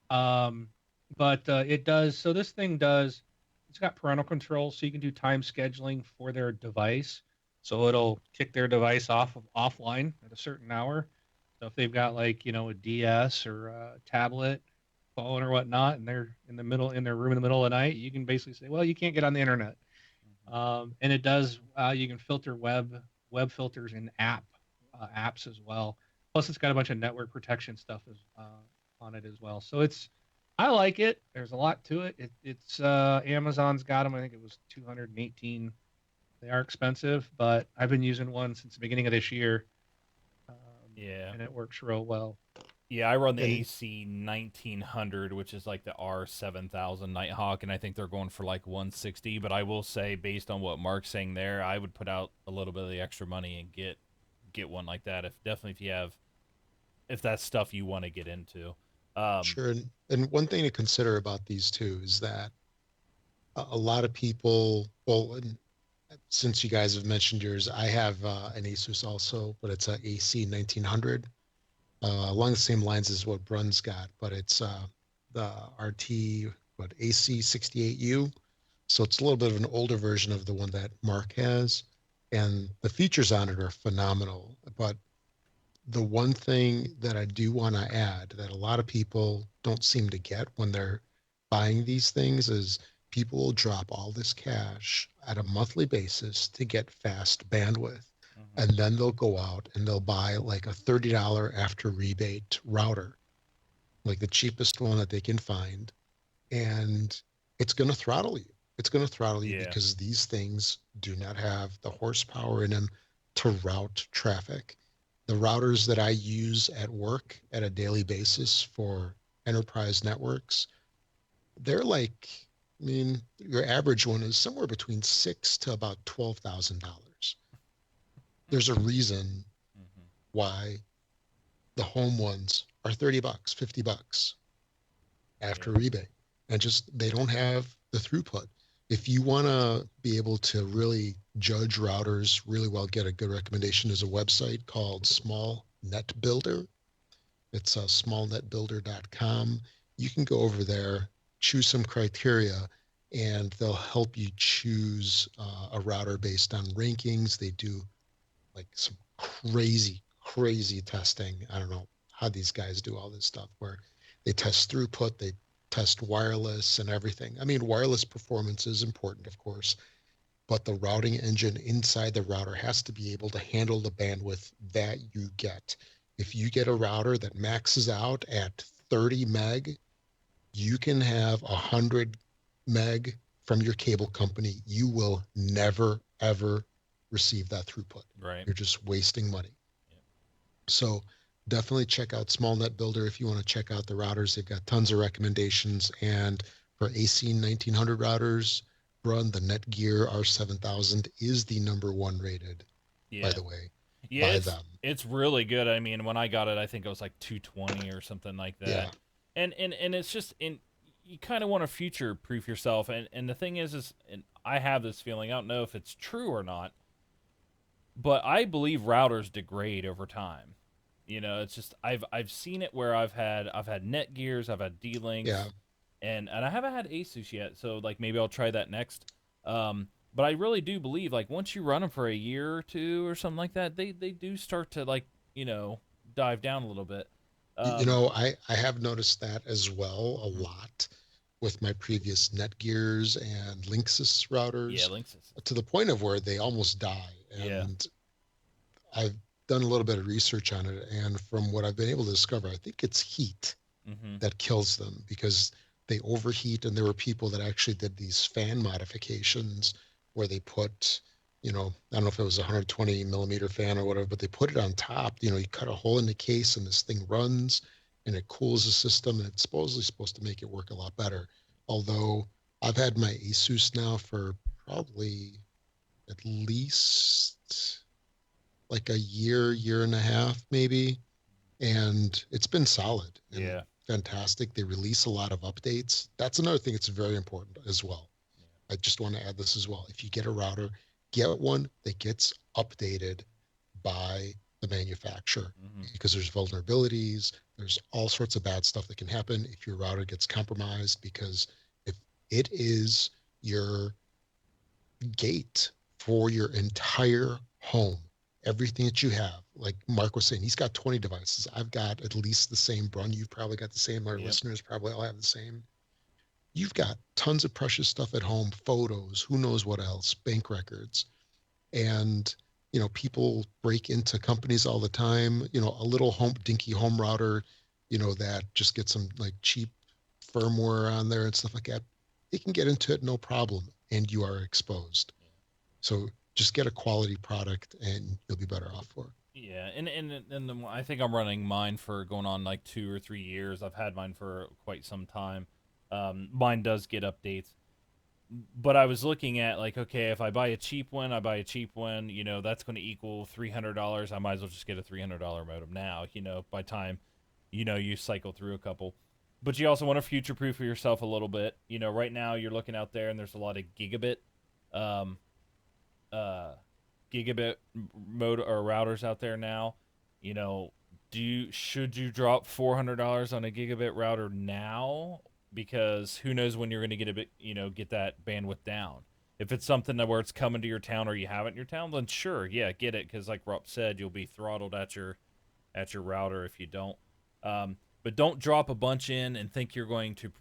Speaker 3: But it does. So this thing it's got parental control, so you can do time scheduling for their device. So it'll kick their device offline at a certain hour. So if they've got like, a DS or a tablet, phone or whatnot, and they're in their room in the middle of the night, you can basically say, well, you can't get on the internet. And it does, you can filter web filters in apps as well. Plus it's got a bunch of network protection stuff on it as well. So I like it. There's a lot to it. It's Amazon's got them. I think it was $218. They are expensive, but I've been using one since the beginning of this year. And it works real well.
Speaker 1: Yeah, I run the AC 1900, which is like the R7000 Nighthawk, and I think they're going for like 160. But I will say, based on what Mark's saying there, I would put out a little bit of the extra money and get one like that. If that's stuff you want to get into.
Speaker 2: Sure, and one thing to consider about these two is that a lot of people, and since you guys have mentioned yours, I have an Asus also, but it's a AC 1900. Along the same lines as what Brun's got, but it's the RT AC68U. So it's a little bit of an older version of the one that Mark has, and the features on it are phenomenal. But the one thing that I do want to add that a lot of people don't seem to get when they're buying these things is people will drop all this cash at a monthly basis to get fast bandwidth. And then they'll go out and they'll buy like a $30 after rebate router, like the cheapest one that they can find. And it's going to throttle you. It's going to throttle you because these things do not have the horsepower in them to route traffic. The routers that I use at work at a daily basis for enterprise networks, they're like, your average one is somewhere between $6,000 to about $12,000. There's a reason why the home ones are $30, $50 after rebate, and just they don't have the throughput. if you want to be able to really judge routers really well, get a good recommendation, is a website called Small Net Builder. It's smallnetbuilder.com. You can go over there, choose some criteria, and they'll help you choose a router based on rankings. They do like some crazy testing. I don't know how these guys do all this stuff where they test throughput, they test wireless and everything. I mean, wireless performance is important, of course, but the routing engine inside the router has to be able to handle the bandwidth that you get. If you get a router that maxes out at 30 meg, you can have 100 meg from your cable company. You will never, ever receive that throughput.
Speaker 1: Right.
Speaker 2: You're just wasting money. Yeah. So definitely check out Small Net Builder if you want to check out the routers. They've got tons of recommendations. And for AC 1900 routers, run the Netgear R7000 is the #1 rated, by the way, by them.
Speaker 1: It's really good. I mean, when I got it, I think it was like 220 or something like that.
Speaker 2: Yeah.
Speaker 1: And it's just, you kind of want to future-proof yourself. And the thing is and I have this feeling, I don't know if it's true or not, but I believe routers degrade over time. You know, it's just I've seen it where I've had Netgears, I've had D-Links, and I haven't had Asus yet. So like maybe I'll try that next. But I really do believe like once you run them for a year or two or something like that, they do start to like dive down a little bit.
Speaker 2: I have noticed that as well a lot with my previous Netgears and Linksys routers.
Speaker 1: Yeah, Linksys.
Speaker 2: To the point of where they almost die. And I've done a little bit of research on it, and from what I've been able to discover, I think it's heat that kills them because they overheat. And there were people that actually did these fan modifications where they put, I don't know if it was a 120 millimeter fan or whatever, but they put it on top. You cut a hole in the case and this thing runs and it cools the system, and it's supposed to make it work a lot better. Although I've had my Asus now for probably at least like a year and a half maybe, and it's been solid and fantastic. They release a lot of updates. That's another thing that's very important as well. I just want to add this as well. If you get a router, get one that gets updated by the manufacturer, because there's vulnerabilities, there's all sorts of bad stuff that can happen if your router gets compromised, because if it is your gate for your entire home, everything that you have, like Mark was saying, he's got 20 devices. I've got at least the same. Brun, you've probably got the same. Our listeners probably all have the same. You've got tons of precious stuff at home, photos, who knows what else, bank records. And, people break into companies all the time. A little dinky home router, that just gets some like cheap firmware on there and stuff like that. They can get into it, no problem. And you are exposed. So just get a quality product and you'll be better off for it.
Speaker 1: Yeah, and I think I'm running mine for going on like 2 or 3 years. I've had mine for quite some time. Mine does get updates, but I was looking at like, okay, if I buy a cheap one, that's going to equal $300. I might as well just get a $300 modem now, by time, you cycle through a couple. But you also want to future-proof yourself a little bit. Right now you're looking out there and there's a lot of gigabit mode or routers out there now. Should you drop $400 on a gigabit router now? Because who knows when you're going to get that bandwidth down. If it's something where it's coming to your town or you have it in your town, then sure, get it. Because like Rob said, you'll be throttled at your router if you don't. But don't drop a bunch in and think you're going to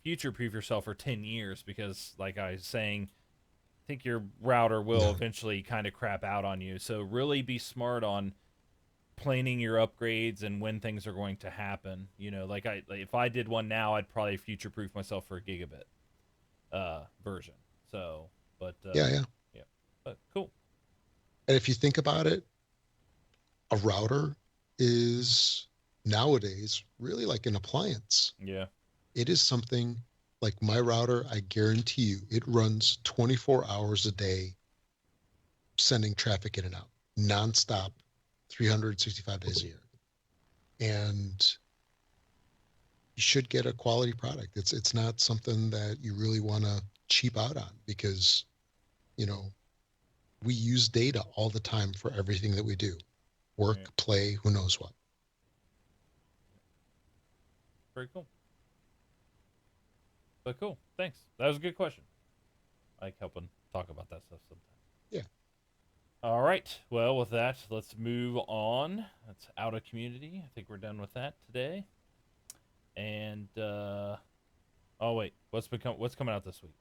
Speaker 1: future-proof yourself for 10 years. Because like I was saying, I think your router will eventually kind of crap out on you. So really be smart on planning your upgrades and when things are going to happen. If I did one now, I'd probably future-proof myself for a gigabit version. So, but but cool.
Speaker 2: And if you think about it, a router is nowadays really like an appliance.
Speaker 1: Yeah.
Speaker 2: It is something like my router. I guarantee you, it runs 24 hours a day, sending traffic in and out, nonstop. 365 days a year. And you should get a quality product. It's not something that you really want to cheap out on because, you know, we use data all the time for everything that we do. Work,
Speaker 1: Right.
Speaker 2: play, who knows what.
Speaker 1: Very cool. But cool. Thanks. That was a good question. I like helping talk about that stuff sometimes.
Speaker 2: Yeah.
Speaker 1: All right. Well, with that, let's move on. That's out of community. I think we're done with that today. And oh wait, what's coming out this week?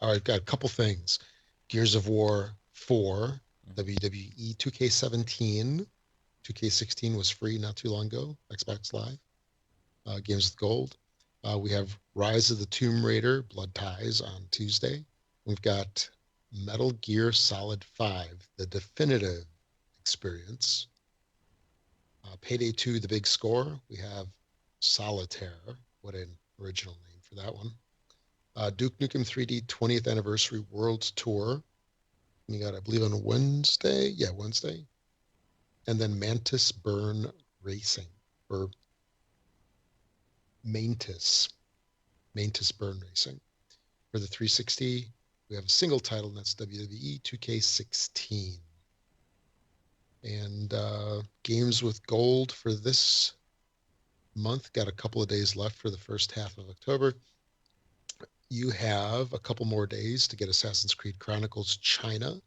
Speaker 2: All right, got a couple things. Gears of War 4, WWE 2K17, 2K16 was free not too long ago, Xbox Live, Games with Gold. We have Rise of the Tomb Raider, Blood Ties on Tuesday. We've got Metal Gear Solid 5, the definitive experience. Payday 2, The Big Score. We have Solitaire. What an original name for that one. Duke Nukem 3D 20th Anniversary World Tour. We got, I believe, on Wednesday. Yeah, Wednesday. And then Mantis Burn Racing, or Mantis Burn Racing. For the 360, we have a single title, and that's WWE 2K16. And Games with Gold for this month, got a couple of days left for the first half of October. You have a couple more days to get Assassin's Creed Chronicles China.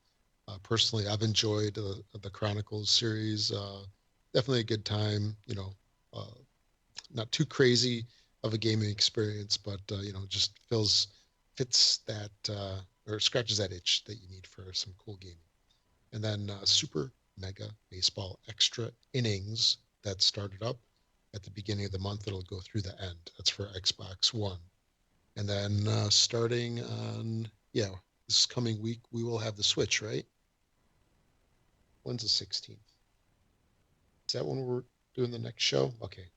Speaker 2: Personally, I've enjoyed the Chronicles series. Definitely a good time. You know, not too crazy of a gaming experience, but you know, just fits that or scratches that itch that you need for some cool gaming. And then Super Mega Baseball Extra Innings that started up at the beginning of the month. It'll go through the end. That's for Xbox One. And then starting on, this coming week, we will have the Switch, right? When's the 16th? Is that when we're doing the next show? Okay.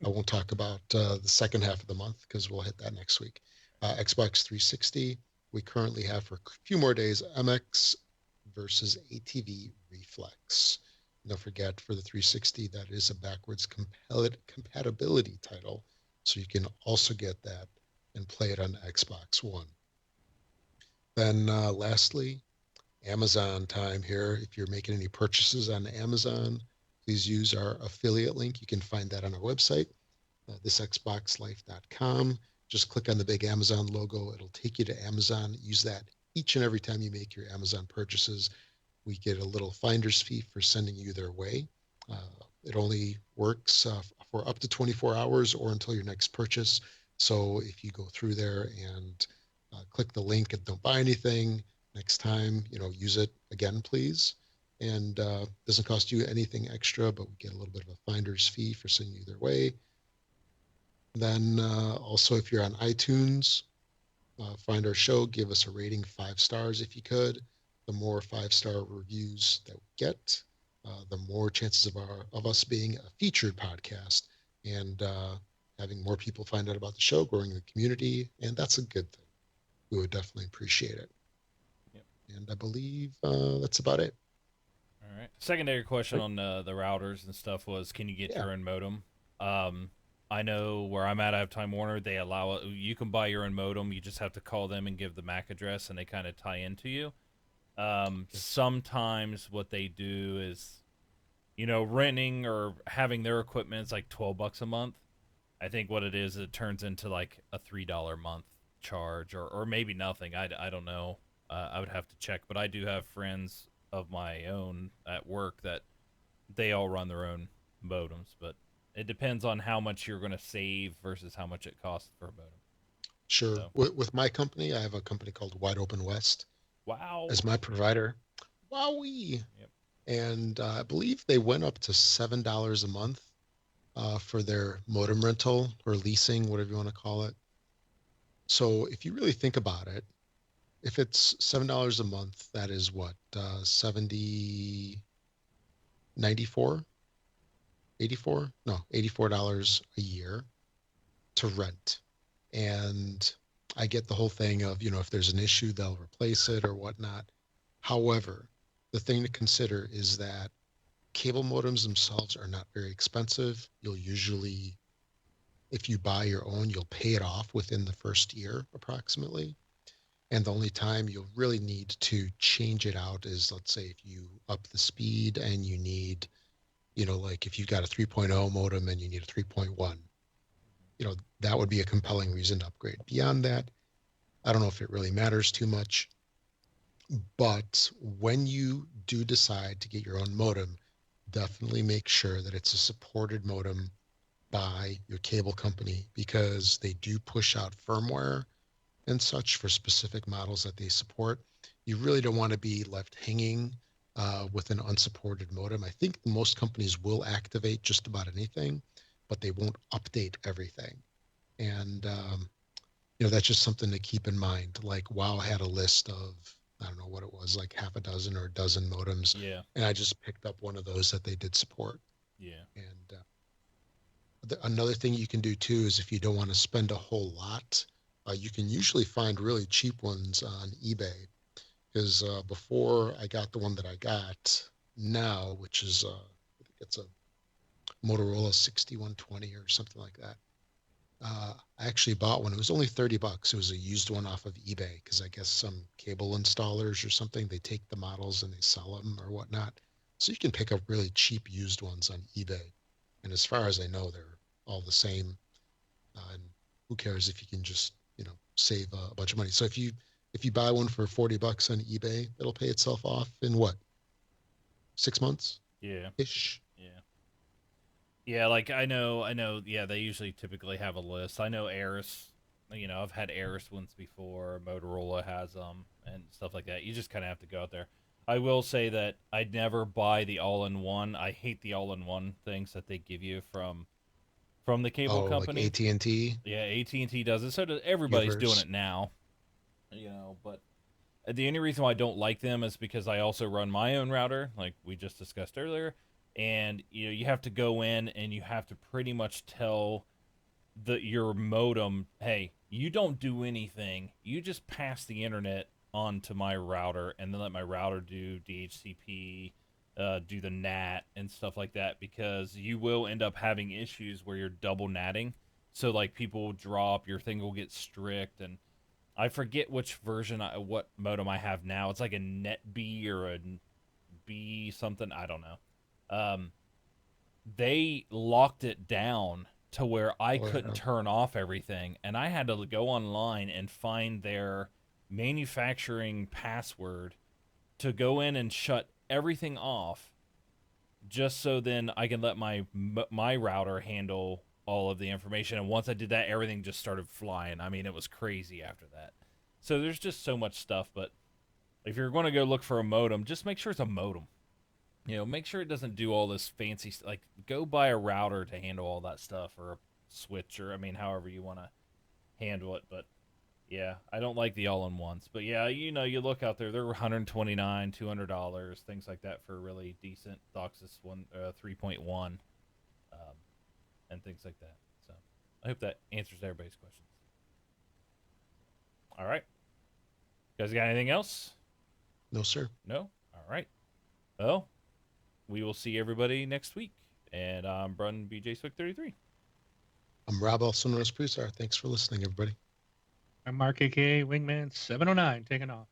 Speaker 2: I won't talk about the second half of the month because we'll hit that next week. Xbox 360, we currently have for a few more days MX versus ATV Reflex. Don't forget, for the 360, that is a backwards compatibility title, so you can also get that and play it on Xbox One. Then lastly, Amazon time here. If you're making any purchases on Amazon, please use our affiliate link. You can find that on our website, thisxboxlife.com. Just click on the big Amazon logo. It'll take you to Amazon. Use that each and every time you make your Amazon purchases. We get a little finder's fee for sending you their way. It only works for up to 24 hours or until your next purchase. So if you go through there and click the link and don't buy anything, next time, use it again, please. And doesn't cost you anything extra, but we get a little bit of a finder's fee for sending you their way. Then also, if you're on iTunes, find our show, give us a rating, 5 stars if you could. The more 5-star reviews that we get, the more chances of us being a featured podcast and having more people find out about the show, growing the community, and that's a good thing. We would definitely appreciate it. Yep. And I believe that's about it.
Speaker 1: All right. Secondary question on the routers and stuff was, can you get your own modem? I know where I'm at, I have Time Warner. They allow it. You can buy your own modem. You just have to call them and give the MAC address, and they kind of tie into you. Sometimes what they do is, renting or having their equipment is like $12 a month. I think what it is, it turns into like a $3 a month charge, or maybe nothing. I don't know. I would have to check, but I do have friends of my own at work that they all run their own modems, but it depends on how much you're going to save versus how much it costs for a modem.
Speaker 2: Sure. So. With my company, I have a company called Wide Open West.
Speaker 1: Wow.
Speaker 2: As my provider. Wowee. Yep. And I believe they went up to $7 a month for their modem rental or leasing, whatever you want to call it. So if you really think about it, if it's $7 a month, that is what, 94 $84 a year to rent. And I get the whole thing of, if there's an issue, they'll replace it or whatnot. However, the thing to consider is that cable modems themselves are not very expensive. You'll usually if you buy your own, you'll pay it off within the first year approximately. And the only time you'll really need to change it out is, let's say, if you up the speed and you need, like if you've got a 3.0 modem and you need a 3.1, that would be a compelling reason to upgrade. Beyond that, I don't know if it really matters too much. But when you do decide to get your own modem, definitely make sure that it's a supported modem by your cable company, because they do push out firmware and such for specific models that they support. You really don't want to be left hanging with an unsupported modem. I think most companies will activate just about anything, but they won't update everything. And, that's just something to keep in mind. Like WoW had a list of, I don't know what it was, like half a dozen or a dozen modems.
Speaker 1: Yeah.
Speaker 2: And I just picked up one of those that they did support.
Speaker 1: Yeah.
Speaker 2: And another thing you can do too is, if you don't want to spend a whole lot, you can usually find really cheap ones on eBay. Because before I got the one that I got now, which is, I think it's a Motorola 6120 or something like that. I actually bought one. It was only $30. It was a used one off of eBay, because I guess some cable installers or something, they take the models and they sell them or whatnot. So you can pick up really cheap used ones on eBay. And as far as I know, they're all the same. And who cares if you can just, save a bunch of money. So if you buy one for $40 on eBay, it'll pay itself off in what? 6 months?
Speaker 1: Yeah.
Speaker 2: Ish.
Speaker 1: Yeah. Yeah, like I know, yeah, they usually typically have a list. I know Aris, I've had Aris ones before, Motorola has them, and stuff like that. You just kind of have to go out there. I will say that I'd never buy the all-in-one. I hate the all-in-one things that they give you from the cable company.
Speaker 2: Like AT&T?
Speaker 1: Yeah, AT&T does it. So does everybody's doing it now. But the only reason why I don't like them is because I also run my own router, like we just discussed earlier. And you have to go in and you have to pretty much tell your modem, hey, you don't do anything. You just pass the internet onto my router, and then let my router do DHCP, do the NAT and stuff like that, because you will end up having issues where you're double natting. So like people will drop, your thing will get strict, and I forget which version, what modem I have now. It's like a NetB or a B something. I don't know. They locked it down to where I couldn't turn off everything, and I had to go online and find their manufacturing password to go in and shut everything off, just so then I can let my router handle all of the information. And once I did that, everything just started flying. I mean, it was crazy after that. So there's just so much stuff. But if you're going to go look for a modem, just make sure it's a modem. Make sure it doesn't do all this fancy like go buy a router to handle all that stuff, or a switch, or however you want to handle it. But yeah, I don't like the all-in-ones. But yeah, you look out there, they're $129, $200, things like that for a really decent DOCSIS 3.1, and things like that. So I hope that answers everybody's questions. All right, you guys got anything else?
Speaker 2: No, sir.
Speaker 1: No. All right. Well, we will see everybody next week. And I'm Brun BJ Swick 33.
Speaker 2: I'm Rob, also known as Presar. Thanks for listening, everybody.
Speaker 3: I'm Mark, aka Wingman 709, taking off.